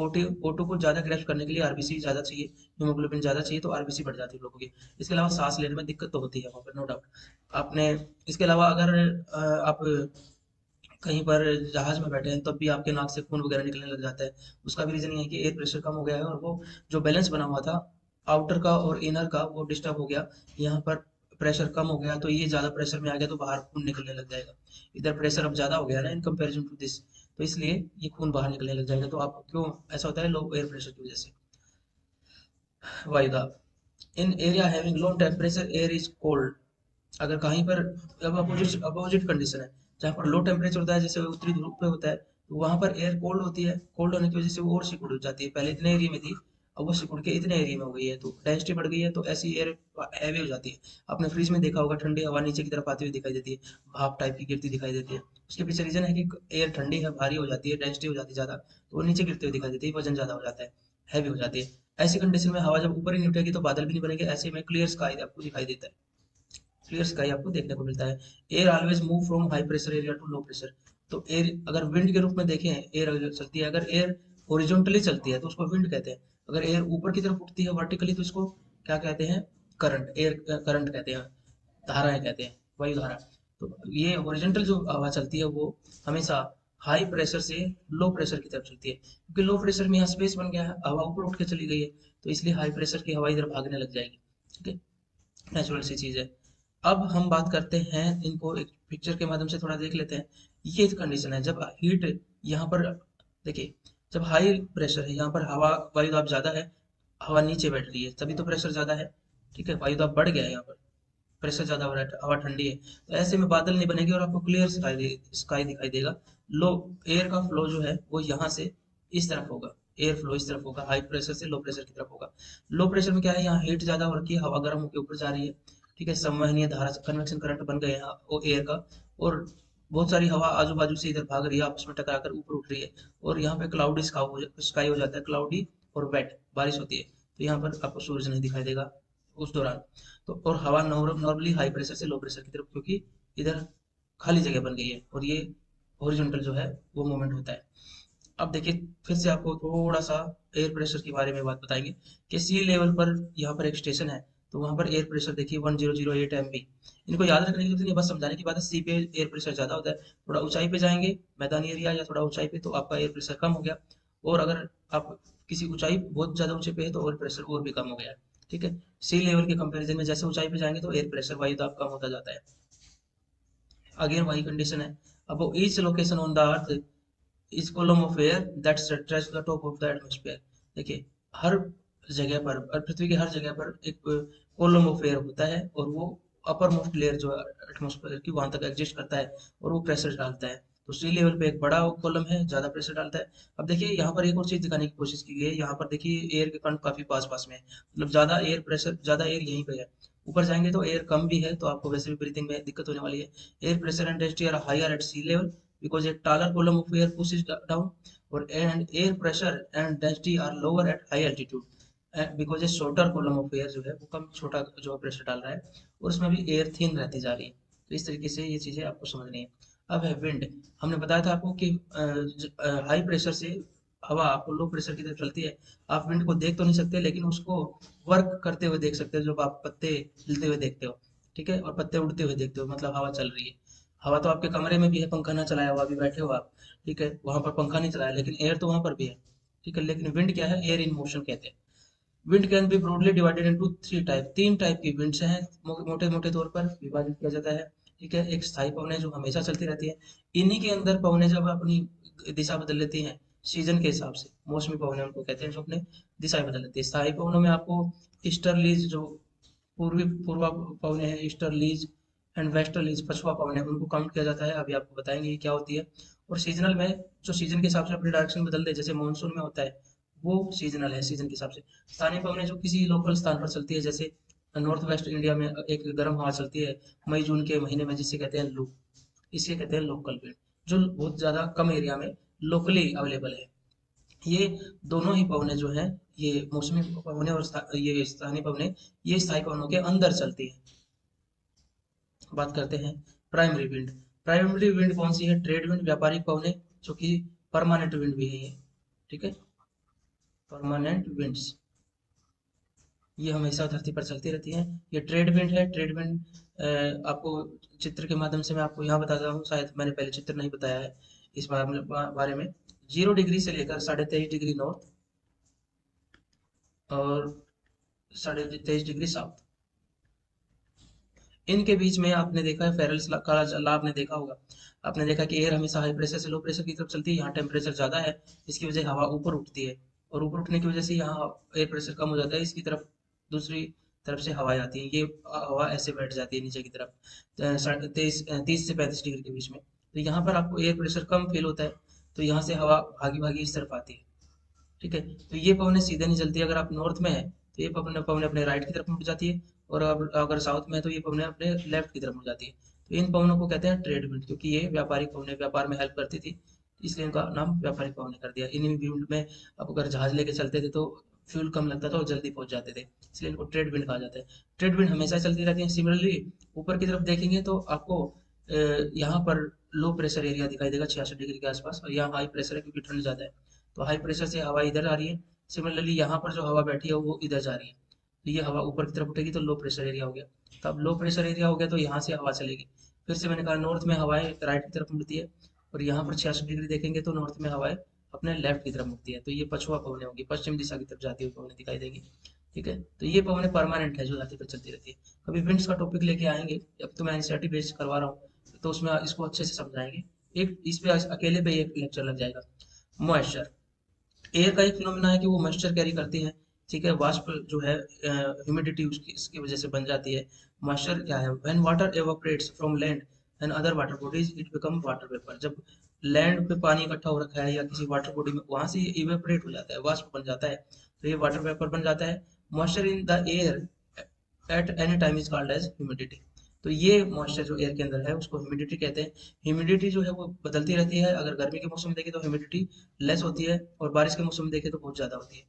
[SPEAKER 1] ओटो को ज्यादा ग्रैस्प करने के लिए आरबीसी ज्यादा चाहिए, हीमोग्लोबिन ज्यादा चाहिए, तो आरबीसी बढ़ जाती है लोगों की। इसके अलावा सांस लेने में दिक्कत तो होती है वहां पर, नो डाउट। आपने इसके अलावा अगर आप कहीं पर जहाज में बैठे हैं तब भी आपके नाक से खून वगैरह निकलने लग जाता है, उसका भी रीजन ये है कि एयर प्रेशर कम हो गया है, और वो जो बैलेंस बना हुआ था आउटर का और इनर का, वो डिस्टर्ब हो गया। यहाँ पर प्रेशर कम हो गया, तो ये ज्यादा प्रेशर में आ गया, तो बाहर खून निकलने लग जाएगा। इधर प्रेशर अब ज्यादा हो गया ना इन कंपेरिजन टू दिस, तो इसलिए ये खून बाहर निकलने लग जाएगा। तो आप क्यों ऐसा होता है, लो एयर प्रेशर की वजह से। वायुदा in area having low temperature air is cold. अगर कहीं पर, अब अपोजिट अपोजिट कंडीशन है, जहाँ पर लो टेम्परेचर होता है, जैसे उत्तरी ध्रुव पे होता है, तो वहां पर एयर कोल्ड होती है। कोल्ड होने की वजह से वो और सिकुड़ हो जाती है, पहले इतने एरिया में थी, अब वो सिकुड़ के इतने एरिया में हो गई है, तो डेंसिटी बढ़ गई है, तो ऐसी एयर हैवी हो जाती है। आपने फ्रिज में देखा होगा, ठंडी हवा नीचे की तरफ आती हुई दिखाई देती है, भाप टाइप की गिरती दिखाई देती है। उसके पीछे रीजन है कि एयर ठंडी है, भारी हो जाती है, डेंसिटी हो जाती है ज्यादा, तो वो नीचे गिरते हुए दिखाई देती है, वजन ज्यादा हो जाता है, हैवी हो जाती है। ऐसी कंडीशन में हवा जब ऊपर ही नहीं उठेगी तो बादल भी नहीं बनेंगे, ऐसे में क्लियर स्काई आपको दिखाई देता है, क्लियर स्काई आपको देखने को मिलता है। Air always move from high pressure area to low pressure. तो एयर अगर विंड के रूप में देखें, एयर अगर चलती है, अगर एयर हॉरिजॉन्टली चलती है तो उसको विंड कहते हैं। अगर एयर ऊपर की तरफ उठती है वर्टिकली तो इसको क्या कहते हैं, करंट, एयर करंट कहते हैं, धाराएं कहते हैं, वायु धारा। तो ये हॉरिजॉन्टल जो हवा चलती है वो हमेशा हाई प्रेशर से लो प्रेशर की तरफ चलती है, क्योंकि लो प्रेशर में यहाँ स्पेस बन गया है, हवा ऊपर उठ के चली गई है, तो इसलिए हाई प्रेशर की हवा इधर भागने लग जाएगी। ठीक है, नेचुरल सी चीज है। अब हम बात करते हैं, इनको एक पिक्चर के माध्यम से थोड़ा देख लेते हैं। ये कंडीशन है जब हीट यहाँ पर देखिए, जब हाई प्रेशर है, यहाँ पर हवा वायु दाब ज्यादा है, हवा नीचे बैठ रही है, तभी तो प्रेशर ज्यादा है। ठीक है, वायु दाब बढ़ गया है यहाँ पर, प्रेशर ज्यादा हो रहा है, हवा ठंडी है, तो ऐसे में बादल नहीं बनेंगे और आपको क्लियर स्काई दिखाई देगा। लो एयर का फ्लो जो है वो यहाँ से इस तरफ होगा, एयर फ्लो इस तरफ होगा, हाई प्रेशर से लो प्रेशर की तरफ होगा। लो प्रेशर में क्या है, यहाँ हीट ज्यादा हो रखी है, हवा गर्म होकर ऊपर जा रही है। ठीक है, संवहनीय धारा कन्वेक्शन करंट बन गए हैं वो एयर का, और बहुत सारी हवा आजू बाजू से इधर भाग रही है, आपस में टकरा कर ऊपर उठ रही है, और यहाँ पे क्लाउडी स्काई हो जाता है, क्लाउडी और वेट बारिश होती है, तो यहाँ पर आपको सूरज नहीं दिखाई देगा उस दौरान। तो और हवा नॉर्मली हाई प्रेशर से लो प्रेशर की तरफ, क्योंकि इधर खाली जगह बन गई है और ये हॉरिजॉन्टल जो है वो मूवमेंट होता है। अब देखिए, फिर से आपको थोड़ा सा एयर प्रेशर के बारे में बात बताएंगे कि सी लेवल पर यहाँ पर एक स्टेशन है, तो वहां पर एयर प्रेशर देखिए 1008 MB। इनको याद रखने की जरूरत नहीं है, बस समझाने की बात है। सी पे एयर प्रेशर ज्यादा होता है, थोड़ा ऊंचाई पे जाएंगे, मैदानी एरिया या थोड़ा ऊंचाई पे, तो आपका एयर प्रेशर कम हो गया, और अगर आप किसी ऊंचाई बहुत ज्यादा ऊंचे पे है तो एयर प्रेशर और भी कम हो गया। ठीक है, सी लेवल के कंपैरिजन में जैसे ऊंचाई पे जाएंगे तो एयर प्रेशर वायु दाब कम होता जाता है। अगेन वही कंडीशन है। अब each location on the earth is column of air that stretch the top of the atmosphere. देखिए, हर जगह पर, पृथ्वी की हर जगह पर एक कॉलम ऑफ एयर होता है, और वो अपर मोस्ट लेयर जो एटमॉस्फेयर की वहां तक एग्जिस्ट करता है, और वो प्रेशर डालता है। तो सी लेवल पे एक बड़ा कॉलम है, ज्यादा प्रेशर डालता है। अब देखिए, यहाँ पर एक और चीज दिखाने की कोशिश की गई है, यहाँ पर देखिए एयर के कण काफी पास पास में है, मतलब ज्यादा एयर प्रेशर, ज्यादा एयर यहीं पे है। ऊपर जाएंगे तो एयर कम भी है, तो आपको वैसे भी ब्रीथिंग में दिक्कत होने वाली है। Air pressure and density are higher at sea level because a taller column of air pushes down, or and air pressure and density are lower at high altitude, because a shorter column of air जो है वो कम छोटा जो pressure डाल रहा है, और उसमें भी एयर थिन रहती जा रही है। तो इस तरीके से ये चीजें आपको समझनी है। अब है विंड। हमने बताया था आपको कि हाई प्रेशर से हवा आपको लो प्रेशर की तरफ चलती है। आप विंड को देख तो नहीं सकते, लेकिन उसको वर्क करते हुए देख सकते हो, जब आप पत्ते हिलते हुए देखते हो। ठीक है, और पत्ते उड़ते हुए देखते हो, मतलब हवा चल रही है। हवा तो आपके कमरे में भी है, पंखा ना चलाया हुआ, अभी बैठे हो आप। ठीक है, वहां पर पंखा नहीं चलाया, लेकिन एयर तो वहां पर भी है। ठीक है, लेकिन विंड क्या है, एयर इन मोशन कहते हैं। Wind can be broadly divided into three type, तीन टाइप की विंड्स हैं, मोटे मोटे तौर पर विभाजित किया जाता है। ठीक है, एक स्थायी पवनें जो हमेशा चलती रहती है, इन्हीं के अंदर पवनें जब अपनी दिशा बदल लेती हैं सीजन के हिसाब से, मौसमी पवनें उनको कहते हैं, जो अपने दिशा बदल लेती है। स्थायी पवनों में आपको ईस्टर्लीज जो पूर्वा पवनें हैं, ईस्टर्लीज एंड वेस्टर्लीज पछुआ पवनें, उनको काउंट किया जाता है। अभी आपको बताएंगे ये क्या होती है। और सीजनल में जो सीजन के हिसाब से अपनी डायरेक्शन बदल दे, जैसे मानसून में होता है, वो सीजनल है, सीजन के हिसाब से। स्थानीय पवनें जो किसी लोकल स्थान पर चलती है, जैसे नॉर्थ वेस्ट इंडिया में एक गर्म हवा चलती है मई जून के महीने में, जिसे कहते हैं लू, इसे कहते हैं लोकल विंड, जो बहुत ज्यादा कम एरिया में लोकली अवेलेबल है। ये दोनों ही पवनें जो हैं, ये मौसमी पवनें और ये स्थानीय पवनें, ये स्थायी पवनों के अंदर चलती है। बात करते हैं प्राइमरी विंड। प्राइमरी विंड कौन सी है, ट्रेड विंड, व्यापारिक पवनें, जो कि परमानेंट विंड भी है ये। ठीक है, परमानेंट विंड्स ये हमेशा धरती पर चलती रहती हैं। ये ट्रेड विंड है। ट्रेड विंड आपको चित्र के माध्यम से मैं आपको यहाँ बताता हूँ, शायद मैंने पहले चित्र नहीं बताया है इस बारे में। 0 डिग्री से लेकर 23.5 डिग्री नॉर्थ और 23.5 डिग्री साउथ, इनके बीच में आपने देखा है फेरेल्स का ला आपने देखा होगा। आपने देखा कि एयर हमेशा हाई प्रेशर से लो प्रेशर की तरफ चलती है, यहाँ टेम्परेचर ज्यादा है, इसकी वजह से हवा ऊपर उठती है, और ऊपर उठने की वजह से यहाँ एयर प्रेशर कम हो जाता है, इसकी तरफ दूसरी तरफ से हवाएं आती है, ये हवा ऐसे बैठ जाती है नीचे की तरफ 30 से 35 डिग्री के बीच में। तो यहाँ पर आपको एयर प्रेशर कम फील होता है, तो यहाँ से हवा भागी भागी इस तरफ आती है। ठीक है, तो ये पवनें सीधे नहीं चलती। अगर आप नॉर्थ में है तो ये पवनें पवनें अपने राइट की तरफ मुड़ जाती है, और अगर साउथ में है तो ये पवनें अपने लेफ्ट की तरफ मुड़ जाती है। तो इन पवनों को कहते हैं ट्रेड विंड, क्योंकि ये व्यापारिक पवनें व्यापार में हेल्प करती थी, इसलिए इनका नाम व्यापारिक पवनें कर दिया। इन विंड में अब अगर जहाज लेके चलते थे तो फ्यूल कम लगता था और जल्दी पहुंच जाते थे, इसलिए इनको ट्रेड विंड कहा जाता है। ट्रेड विंड हमेशा चलती रहती है। सिमिलरली ऊपर की तरफ देखेंगे तो आपको यहाँ पर लो प्रेशर एरिया दिखाई देगा 66 डिग्री के आसपास, और यहाँ हाई प्रेशर है क्योंकि ठंड ज्यादा है, तो हाई प्रेशर से हवा इधर आ रही है। सिमिलरली यहाँ पर जो हवा बैठी है वो इधर जा रही है, तो ये हवा ऊपर की तरफ उठेगी तो लो प्रेशर एरिया हो गया। तो अब लो प्रेशर एरिया हो गया तो यहाँ से हवा चलेगी। फिर से मैंने कहा नॉर्थ में हवाएं राइट की तरफ मुड़ती है, और यहाँ पर 66 डिग्री देखेंगे तो नॉर्थ में हवाएं अपने लेफ्ट की तरफ मुड़ती है, तो ये पछुआ पवनें होगी, पश्चिम दिशा की तरफ जाती हुई पवनें दिखाई देगी। ठीक है, तो ये पवनें परमानेंट है, जो धरती पर चलती रहती है। कभी विंड्स का टॉपिक लेके आएंगे, अब तो मैं एनसीईआरटी बेस्ड करवा रहा हूँ, तो उसमें इसको अच्छे से समझाएंगे। एक इस पे अकेले पे एक लेक्चर लग जाएगा। मॉइस्चर, एयर का एक फिनोमेना है कि वो मॉइस्चर कैरी करती है, ठीक है। वाष्प जो है ह्यूमिडिटी उसकी इसकी वजह से बन जाती है। मॉइस्चर क्या है, when water evaporates from land and other water bodies it become water vapour. जब लैंड पे पानी इकट्ठा हो रखा है या किसी वाटर बॉडी में, वहां से ये इवेपोरेट हो जाता है, वाष्प बन जाता है, तो ये वाटर वेपर बन जाता है। Moisture in the air at any time is called as humidity. तो ये मॉइस्चर जो एयर के अंदर है उसको ह्यूमिडिटी कहते हैं। ह्यूमिडिटी जो है वो बदलती रहती है, अगर गर्मी के मौसम में देखें तो ह्यूमिडिटी लेस होती है, और बारिश के मौसम में देखें तो बहुत ज्यादा होती है।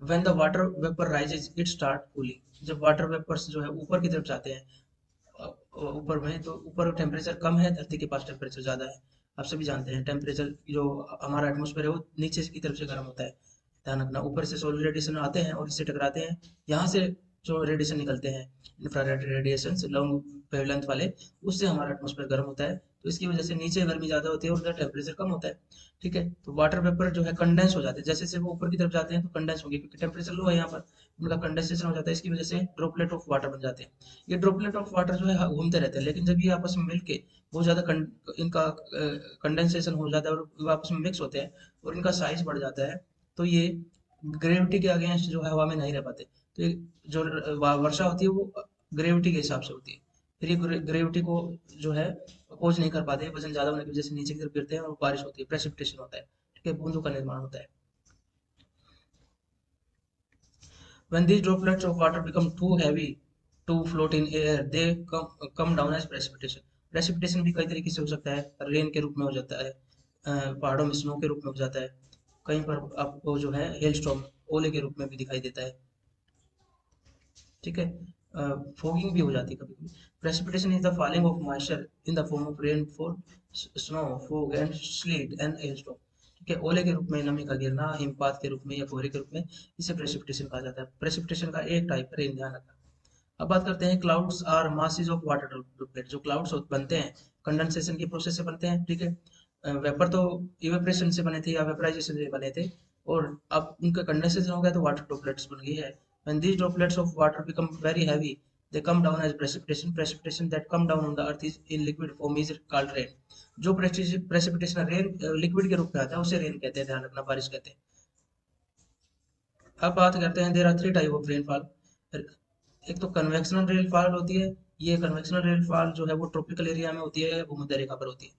[SPEAKER 1] When the water vapour rises it start cooling. जब वाटर वेपर्स जो है ऊपर की तरफ जाते हैं, ऊपर में, तो ऊपर टेम्परेचर कम है, धरती के पास टेम्परेचर ज्यादा है। आप सभी जानते हैं टेम्परेचर जो हमारा एटमोस्फेयर है वो नीचे की तरफ से गर्म होता है। ध्यान रखना, ऊपर से सोलर रेडिएशन आते हैं और इससे टकराते हैं, यहाँ से जो रेडिएशन निकलते हैं, इंफ्रारेड रेडिएशन लॉन्ग वेवलेंथ वाले, उससे हमारा एटमोस्फेयर गर्म होता है। तो इसकी वजह से नीचे गर्मी ज्यादा होती है और उधर टेम्परेचर कम होता है, ठीक है। तो वाटर वेपर जो है कंडेंस हो जाते हैं, जैसे जैसे वो ऊपर की तरफ जाते हैं तो कंडेंस होंगे, क्योंकि टेम्परेचर लो है यहाँ पर, उनका कंडेंसेशन हो जाता है, इसकी वजह से ड्रॉपलेट ऑफ वाटर बन जाते हैं। ये ड्रॉपलेट ऑफ वाटर जो है घूमते रहते हैं, लेकिन जब ये आपस में मिलके बहुत ज्यादा इनका कंडेंसेशन हो जाता है और वो आपस में मिक्स होते हैं और इनका साइज बढ़ जाता है, तो ये ग्रेविटी के अगेंस्ट जो है हवा में नहीं रह पाते। तो ये जो वर्षा होती है वो ग्रेविटी के हिसाब से होती है। फिर ये ग्रेविटी को जो है अपोज नहीं कर पाते, वजन ज्यादा होने की वजह से नीचे की तरफ गिरते हैं और बारिश होती है, प्रेसिपिटेशन होता है, ठीक है, बूंदों का निर्माण होता है। When these droplets of water become too heavy to float in air, they come down as precipitation. Precipitation भी कई तरीके से हो सकता है, रेन के रूप में हो जाता है, पहाड़ों में स्नो के रूप में हो जाता है, कहीं पर आपको जो है हेल स्टॉर्म ओले के रूप में भी दिखाई देता है, ठीक है। फॉगिंग भी हो जाती है कभी कभी। Precipitation is the falling of moisture in the form of rain fall, snow, fog and slit and hell storm, ठीक है। ओले के रूप में नमी का गिरना, हिमपात के रूप में या कोहरे के रूप में, इसे प्रेसिपिटेशन कहा जाता है। प्रेसिपिटेशन का एक टाइप है, ध्यान रखना। अब बात करते हैं, clouds are masses of water droplet. जो क्लाउड्स बनते हैं कंडेंसेशन की प्रोसेस से बनते हैं, ठीक है। वेपर तो इवेपरेशन से बने थे या वेपराइजेशन से बने थे, और अब उनका कंडेंसेशन हो गया तो वाटर ड्रॉपलेट्स बन गई है। When these droplets of water become very heavy, they come down as precipitation. Precipitation that come down on the earth is in liquid form is called rain. जो प्रेसिपिटेशन रेन लिक्विड के रूप में आता है उसे रेन कहते हैं, ध्यान रखना, बारिश कहते हैं। अब बात करते हैं, there are three type of rainfall. एक तो कन्वेक्शनल रेनफॉल होती है। ये कन्वेक्शनल रेनफॉल जो है वो ट्रॉपिकल एरिया में होती है, भूमध्य रेखा पर होती है।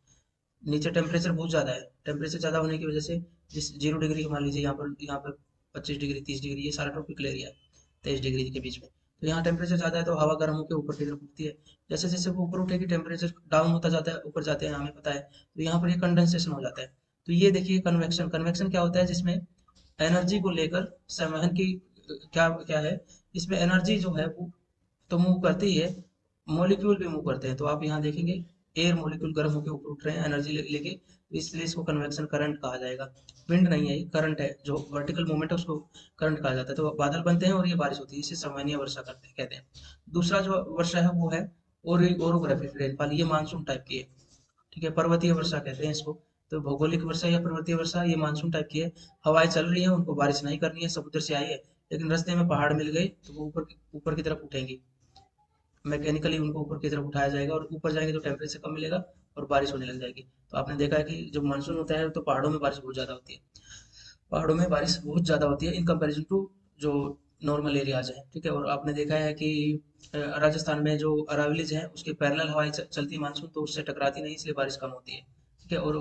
[SPEAKER 1] नीचे टेम्परेचर बहुत ज्यादा है, टेम्परेचर ज्यादा होने की वजह से, जिस 0 डिग्री मान लीजिए, यहाँ पर 25 डिग्री 30 डिग्री, ये सारा ट्रॉपिकल एरिया है, 23 डिग्री के बीच में। तो यहाँ टेम्परेचर ज्यादा है तो हवा गर्म होकर ऊपर की तरफ उठती है। जैसे जैसे वो ऊपर उठेगी टेम्परेचर डाउन होता जाता है, ऊपर जाते हैं, हमें पता है। तो यहाँ पर ये कंडेंसेशन हो जाता है। तो ये देखिए कन्वेक्शन, कन्वेक्शन क्या होता है, जिसमें एनर्जी को लेकर संवहन की क्या क्या है, इसमें एनर्जी जो है वो तो मूव करती ही है, मॉलिक्यूल भी मूव करते हैं। तो आप यहाँ देखेंगे एयर मॉलिक्यूल गर्म होकर ऊपर उठ रहे हैं एनर्जी लेके, तो इसलिए इसको कन्वेक्शन करंट कहा जाएगा। विंड नहीं है, ये करंट है, जो वर्टिकल मूवमेंट है उसको करंट कहा जाता है। तो बादल बनते हैं और ये बारिश होती है, इसे संवहनीय वर्षा करते कहते हैं। दूसरा जो वर्षा है वो है ओरोग्राफिक रेनफॉल, ये मानसून टाइप की है, ठीक है, पर्वतीय वर्षा कहते हैं इसको। तो भौगोलिक वर्षा या पर्वतीय वर्षा ये मानसून टाइप की है। हवाएं चल रही है, उनको बारिश नहीं करनी है, समुद्र से आई है, लेकिन रास्ते में पहाड़ मिल गए तो वो ऊपर की तरफ उठेंगी, मैकेनिकली उनको ऊपर की तरफ उठाया जाएगा, और ऊपर जाएंगे तो टेम्परेचर कम मिलेगा और बारिश होने लग जाएगी। तो आपने देखा है कि जब मानसून होता है तो पहाड़ों में बारिश बहुत ज्यादा होती है, पहाड़ों में बारिश बहुत ज्यादा होती है इन कंपैरिजन टू जो नॉर्मल एरियाज हैं, ठीक है। और आपने देखा है कि राजस्थान में जो अरावलीज है उसके पैरेलल हवाएं चलती है मानसून, तो उससे टकराती नहीं, इसलिए बारिश कम होती है, ठीक है। और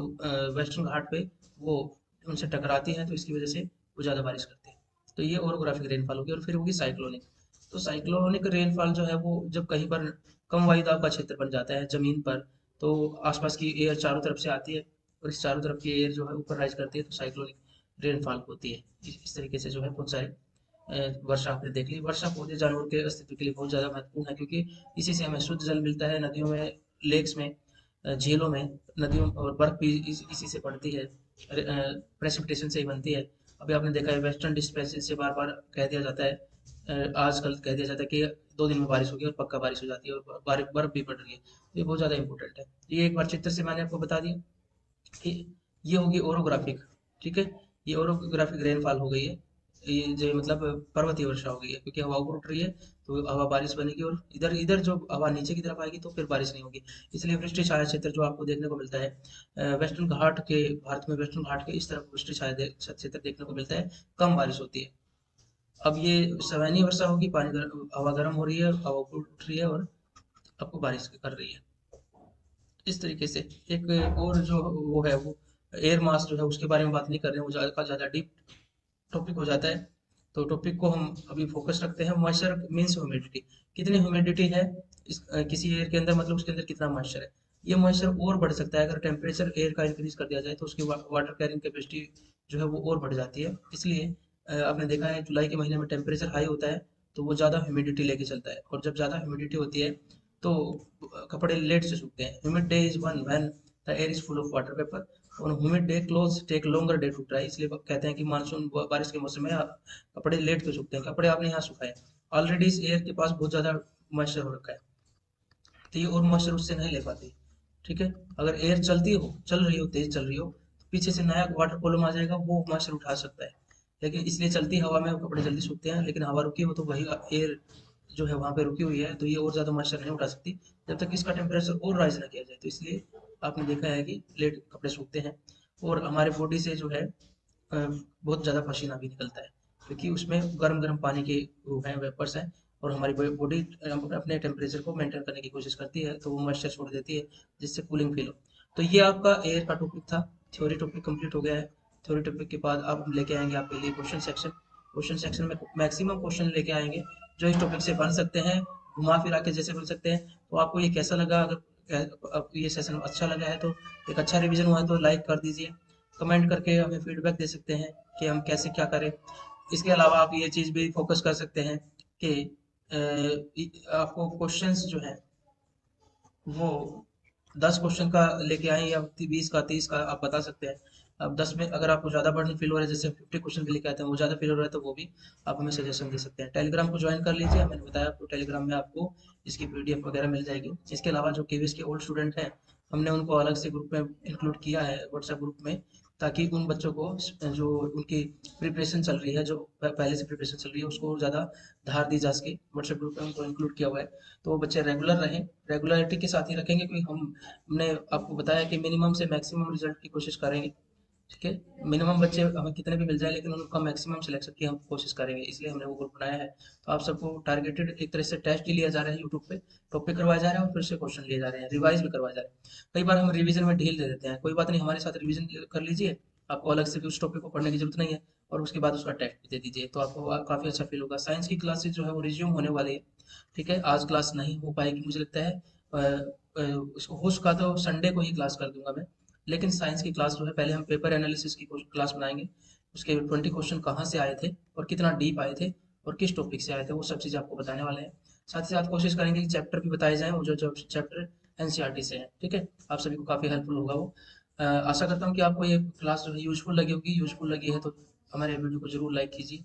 [SPEAKER 1] वेस्टर्न घाट पे वो उनसे टकराती है, तो इसकी वजह से वो ज्यादा बारिश करते हैं। तो ये ओरोग्राफिक रेनफॉल होगी। और फिर होगी साइक्लोनिक। तो साइक्लोनिक रेनफॉल जो है वो जब कहीं पर कम वायुदाब का क्षेत्र बन जाता है जमीन पर, तो आसपास की एयर चारों तरफ से आती है और इस चारों तरफ की एयर जो है ऊपर राइज करती है, तो साइक्लोनिक रेनफॉल होती है। इस तरीके से जो है बहुत सारे वर्षा आपने देख ली। वर्षा पौधे जानवर के अस्तित्व के लिए बहुत ज्यादा महत्वपूर्ण है, क्योंकि इसी से हमें शुद्ध जल मिलता है, नदियों में, लेक्स में, झीलों में, नदियों, और बर्फ भी इसी से पड़ती है, प्रेसिपिटेशन से ही बनती है। अभी आपने देखा है वेस्टर्न डिस्प्लेसमेंट से बार बार कह दिया जाता है, आजकल कह दिया जाता है कि 2 दिन में बारिश होगी, और पक्का बारिश हो जाती है, और बर्फ भी पड़ रही है। तो ये बहुत ज्यादा इंपॉर्टेंट है। ये एक बार चित्र से मैंने आपको बता दिया कि ये होगी ओरोग्राफिक, ठीक है। ये ओरोग्राफिक रेनफॉल हो गई है, ये जो मतलब पर्वतीय वर्षा हो गई है, क्योंकि हवा ऊपर उठ रही है तो हवा बारिश बनेगी, और इधर इधर जो हवा नीचे की तरफ आएगी तो फिर बारिश नहीं होगी। इसलिए वृष्टि छाया क्षेत्र जो आपको देखने को मिलता है वेस्टर्न घाट के, भारत में वेस्टर्न घाट के इस तरफ वृष्टि छाया क्षेत्र देखने को मिलता है, कम बारिश होती है। अब ये सवैनी वर्षा होगी, हवा गर्म हो रही है, हवा ऊपर उठ रही है और आपको बारिश कर रही है। इस तरीके से एक और जो वो है वो एयर मास जो है उसके बारे में बात नहीं कर रहे हैं, वो ज़्यादा डीप टॉपिक हो जाता है। तो टॉपिक को हम अभी फोकस रखते हैं, मॉइस्चर मीन्स ह्यूमिडिटी। कितनी ह्यूमिडिटी है किसी एयर के अंदर, मतलब उसके अंदर कितना मॉइस्चर है। ये मॉइस्चर और बढ़ सकता है अगर टेम्परेचर एयर का इंक्रीज कर दिया जाए, तो उसकी वाटर कैरिंग कैपेसिटी जो है वो और बढ़ जाती है। इसलिए आपने देखा है जुलाई के महीने में टेम्परेचर हाई होता है तो वो ज़्यादा ह्यूमिडिटी लेके चलता है, और जब ज़्यादा ह्यूमिडिटी होती है तो कपड़े लेट से सूखते हैं। Humid day is one when the air is full of water vapour, और humid day clothes take longer day to dry. इसलिए कहते हैं कि मानसून बारिश के मौसम में कपड़े लेट के सूखते हैं। कपड़े आपने यहाँ सुखाए, ऑलरेडी इस एयर के पास बहुत ज़्यादा मॉइस्चर हो रखा है, तो ये और मॉइस्चर उससे नहीं ले पाती। ठीक है, अगर एयर चल रही हो, तेज चल रही हो, तो पीछे से नया वाटर कॉलम आ जाएगा, वो मॉइस्चर उठा सकता है। लेकिन इसलिए चलती हवा में कपड़े जल्दी सूखते हैं, लेकिन हवा रुकी हो तो वही एयर जो है वहां पे रुकी हुई है, तो ये और ज्यादा मॉइस्चर नहीं उठा सकती जब तक इसका टेम्परेचर और राइज ना किया जाए। तो इसलिए आपने देखा है कि लेट कपड़े सूखते हैं, और हमारे बॉडी से जो है बहुत ज़्यादा पसीना भी निकलता है, क्योंकि उसमें गर्म गर्म पानी के वो हैं, वेपर्स हैं, और हमारी बॉडी अपने टेम्परेचर को मेंटेन करने की कोशिश करती है, तो वो मॉइस्चर छोड़ देती है जिससे कूलिंग फील हो। तो ये आपका एयर का टॉपिक था। थ्योरी टॉपिक कंप्लीट हो गया है। थ्योरी टॉपिक के बाद अब हम लेके आएंगे आपके लिए क्वेश्चन सेक्शन। क्वेश्चन सेक्शन में मैक्सिमम क्वेश्चन लेके आएंगे जो इस टॉपिक से बन सकते हैं, घुमा फिरा के जैसे बन सकते हैं। तो आपको ये कैसा लगा? अगर आपको ये सेशन अच्छा लगा है तो एक अच्छा रिवीजन हुआ है तो लाइक कर दीजिए, कमेंट करके हमें फीडबैक दे सकते हैं कि हम कैसे क्या करें। इसके अलावा आप ये चीज़ भी फोकस कर सकते हैं कि आपको क्वेश्चंस जो है वो 10 क्वेश्चन का लेके आए या 20 का 30 का आप बता सकते हैं। अब 10 में अगर आपको ज़्यादा बर्डन फील हो रहा है, जैसे 50 क्वेश्चन के लेके आते हैं वो ज़्यादा फील हो रहा है, तो वो भी आप हमें सजेशन दे सकते हैं। टेलीग्राम को ज्वाइन कर लीजिए, मैंने बताया आपको टेलीग्राम में आपको इसकी पीडीएफ वगैरह मिल जाएगी। इसके अलावा जो केवीएस के ओल्ड स्टूडेंट हैं, हमने उनको अलग से ग्रुप में इंक्लूड किया है व्हाट्सएप ग्रुप में, ताकि उन बच्चों को जो उनकी प्रिपरेशन चल रही है, जो पहले से प्रिपरेशन चल रही है, उसको ज़्यादा धार दी जा सके। व्हाट्सएप ग्रुप में उनको इंक्लूड किया हुआ है, तो वो बच्चे रेगुलर रहें, रेगुलरिटी के साथ ही रखेंगे, क्योंकि हमने आपको बताया कि मिनिमम से मैक्सिमम रिजल्ट की कोशिश करेंगे। ठीक है, मिनिमम बच्चे हमें कितने भी मिल जाए, लेकिन उनका मैक्सिमम सिलेक्शन की हम कोशिश करेंगे, इसलिए हमने वो ग्रुप बनाया है। तो आप सबको टारगेटेड एक तरह से टेस्ट ही लिया जा रहा है, यूट्यूब पे टॉपिक करवाए जा रहे हैं और फिर से क्वेश्चन लिए जा रहे हैं, रिवाइज भी करवाए जा रहे हैं। कई बार हम रिवीजन में ढील दे देते हैं, कोई बात नहीं, हमारे साथ रिवीजन कर लीजिए, आपको अलग से भी उस टॉपिक को पढ़ने की जरूरत नहीं है, और उसके बाद उसका टेस्ट भी दे दीजिए, तो आपको काफी अच्छा फील होगा। साइंस की क्लासेज जो है वो रिज्यूम होने वाली है। ठीक है, आज क्लास नहीं हो पाएगी मुझे लगता है, इसको हो सका तो संडे को ही क्लास कर दूंगा मैं। लेकिन साइंस की क्लास जो है, पहले हम पेपर एनालिसिस की क्लास बनाएंगे, उसके 20 क्वेश्चन कहाँ से आए थे और कितना डीप आए थे और किस टॉपिक से आए थे, वो सब चीज़ आपको बताने वाले हैं। साथ ही साथ कोशिश करेंगे कि चैप्टर भी बताए जाएं, वो जो चैप्टर एनसीईआरटी से हैं। ठीक है, आप सभी को काफ़ी हेल्पफुल होगा वो। आशा करता हूँ कि आपको ये क्लास जो है यूजफुल लगी होगी। यूजफुल लगी है तो हमारे वीडियो को जरूर लाइक कीजिए,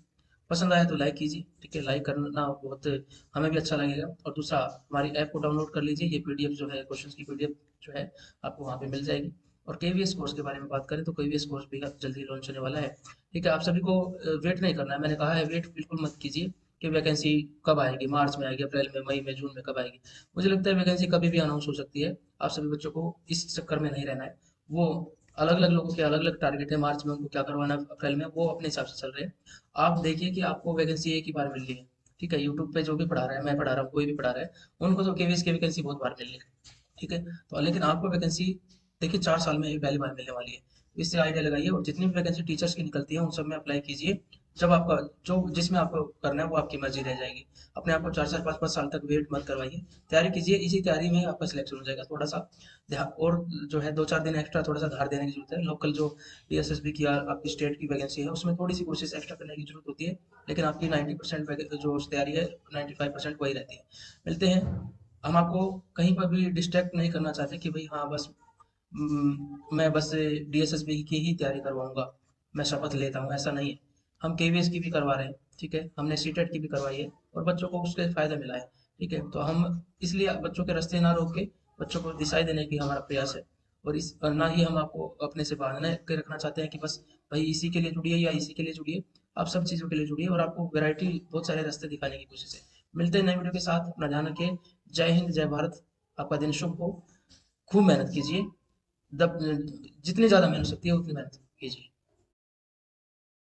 [SPEAKER 1] पसंद आया तो लाइक कीजिए। ठीक है, लाइक करना बहुत हमें भी अच्छा लगेगा। और दूसरा, हमारी ऐप को डाउनलोड कर लीजिए, ये पीडीएफ जो है, क्वेश्चंस की पीडीएफ जो है आपको वहाँ पे मिल जाएगी। और केवीएस कोर्स के बारे में बात करें तो केवीएस कोर्स भी जल्दी लॉन्च होने वाला है। ठीक है, आप सभी को वेट नहीं करना है, मैंने कहा है वेट बिल्कुल मत कीजिए कि वैकेंसी कब आएगी, मार्च में आएगी, अप्रैल में, मई में, जून में कब आएगी। मुझे लगता है वैकेंसी कभी भी अनाउंस हो सकती है। आप सभी बच्चों को इस चक्कर में नहीं रहना है। वो अलग अलग लोगों के अलग अलग टारगेट है, मार्च में उनको क्या करवाना है, अप्रैल में, वो अपने हिसाब से चल रहे हैं। आप देखिए कि आपको वैकेंसी एक ही बार मिल रही है। ठीक है, यूट्यूब पे जो भी पढ़ा रहा है, मैं पढ़ा रहा हूँ, कोई भी पढ़ा रहा है, उनको तो केवीएस की वैकेंसी बहुत बार मिल रही है। ठीक है, तो लेकिन आपको वैकेंसी देखिए 4 साल में एक पहली बार मिलने वाली है। इससे आइडिया लगाइए, और जितनी भी वैकेंसी टीचर्स की निकलती है उन सब में अप्लाई कीजिए। जब आपका जो जिसमें आपको करना है वो आपकी मर्जी रह जाएगी। अपने आप को 4 4 5 5 साल तक वेट मत करवाइए, तैयारी कीजिए, इसी तैयारी में आपका सिलेक्शन हो जाएगा। थोड़ा सा ध्यान और जो है 2 4 दिन एक्स्ट्रा थोड़ा सा धार देने की जरूरत है। लोकल जो डीएसएसबी की आपकी स्टेट की वैकेंसी है उसमें थोड़ी सी कोशिश एक्स्ट्रा करने की जरूरत होती है, लेकिन आपकी 90% जो तैयारी है 95% वही रहती है। मिलते हैं, हम आपको कहीं पर भी डिस्ट्रैक्ट नहीं करना चाहते कि भाई हाँ बस मैं बस डीएसएसबी की ही तैयारी करवाऊंगा, मैं शपथ लेता हूँ, ऐसा नहीं है। हम केवीएस की भी करवा रहे हैं। ठीक है, हमने सीटेट की भी करवाई है और बच्चों को उसके फायदा मिला है। ठीक है, तो हम इसलिए बच्चों के रास्ते ना रोक के बच्चों को दिशाएं देने की हमारा प्रयास है। और ना ही हम आपको अपने से बांधने के रखना चाहते हैं कि बस भाई इसी के लिए जुड़िए या इसी के लिए जुड़िए। आप सब चीज़ों के लिए जुड़िए और आपको वैरायटी बहुत सारे रास्ते दिखाने की कोशिश है। मिलते हैं नए वीडियो के साथ, अपना ध्यान रखिए। जय हिंद, जय भारत। आपका दिन शुभ हो। खूब मेहनत कीजिए। जितनी ज़्यादा मेहनत हो सकती है उतनी मेहनत कीजिए।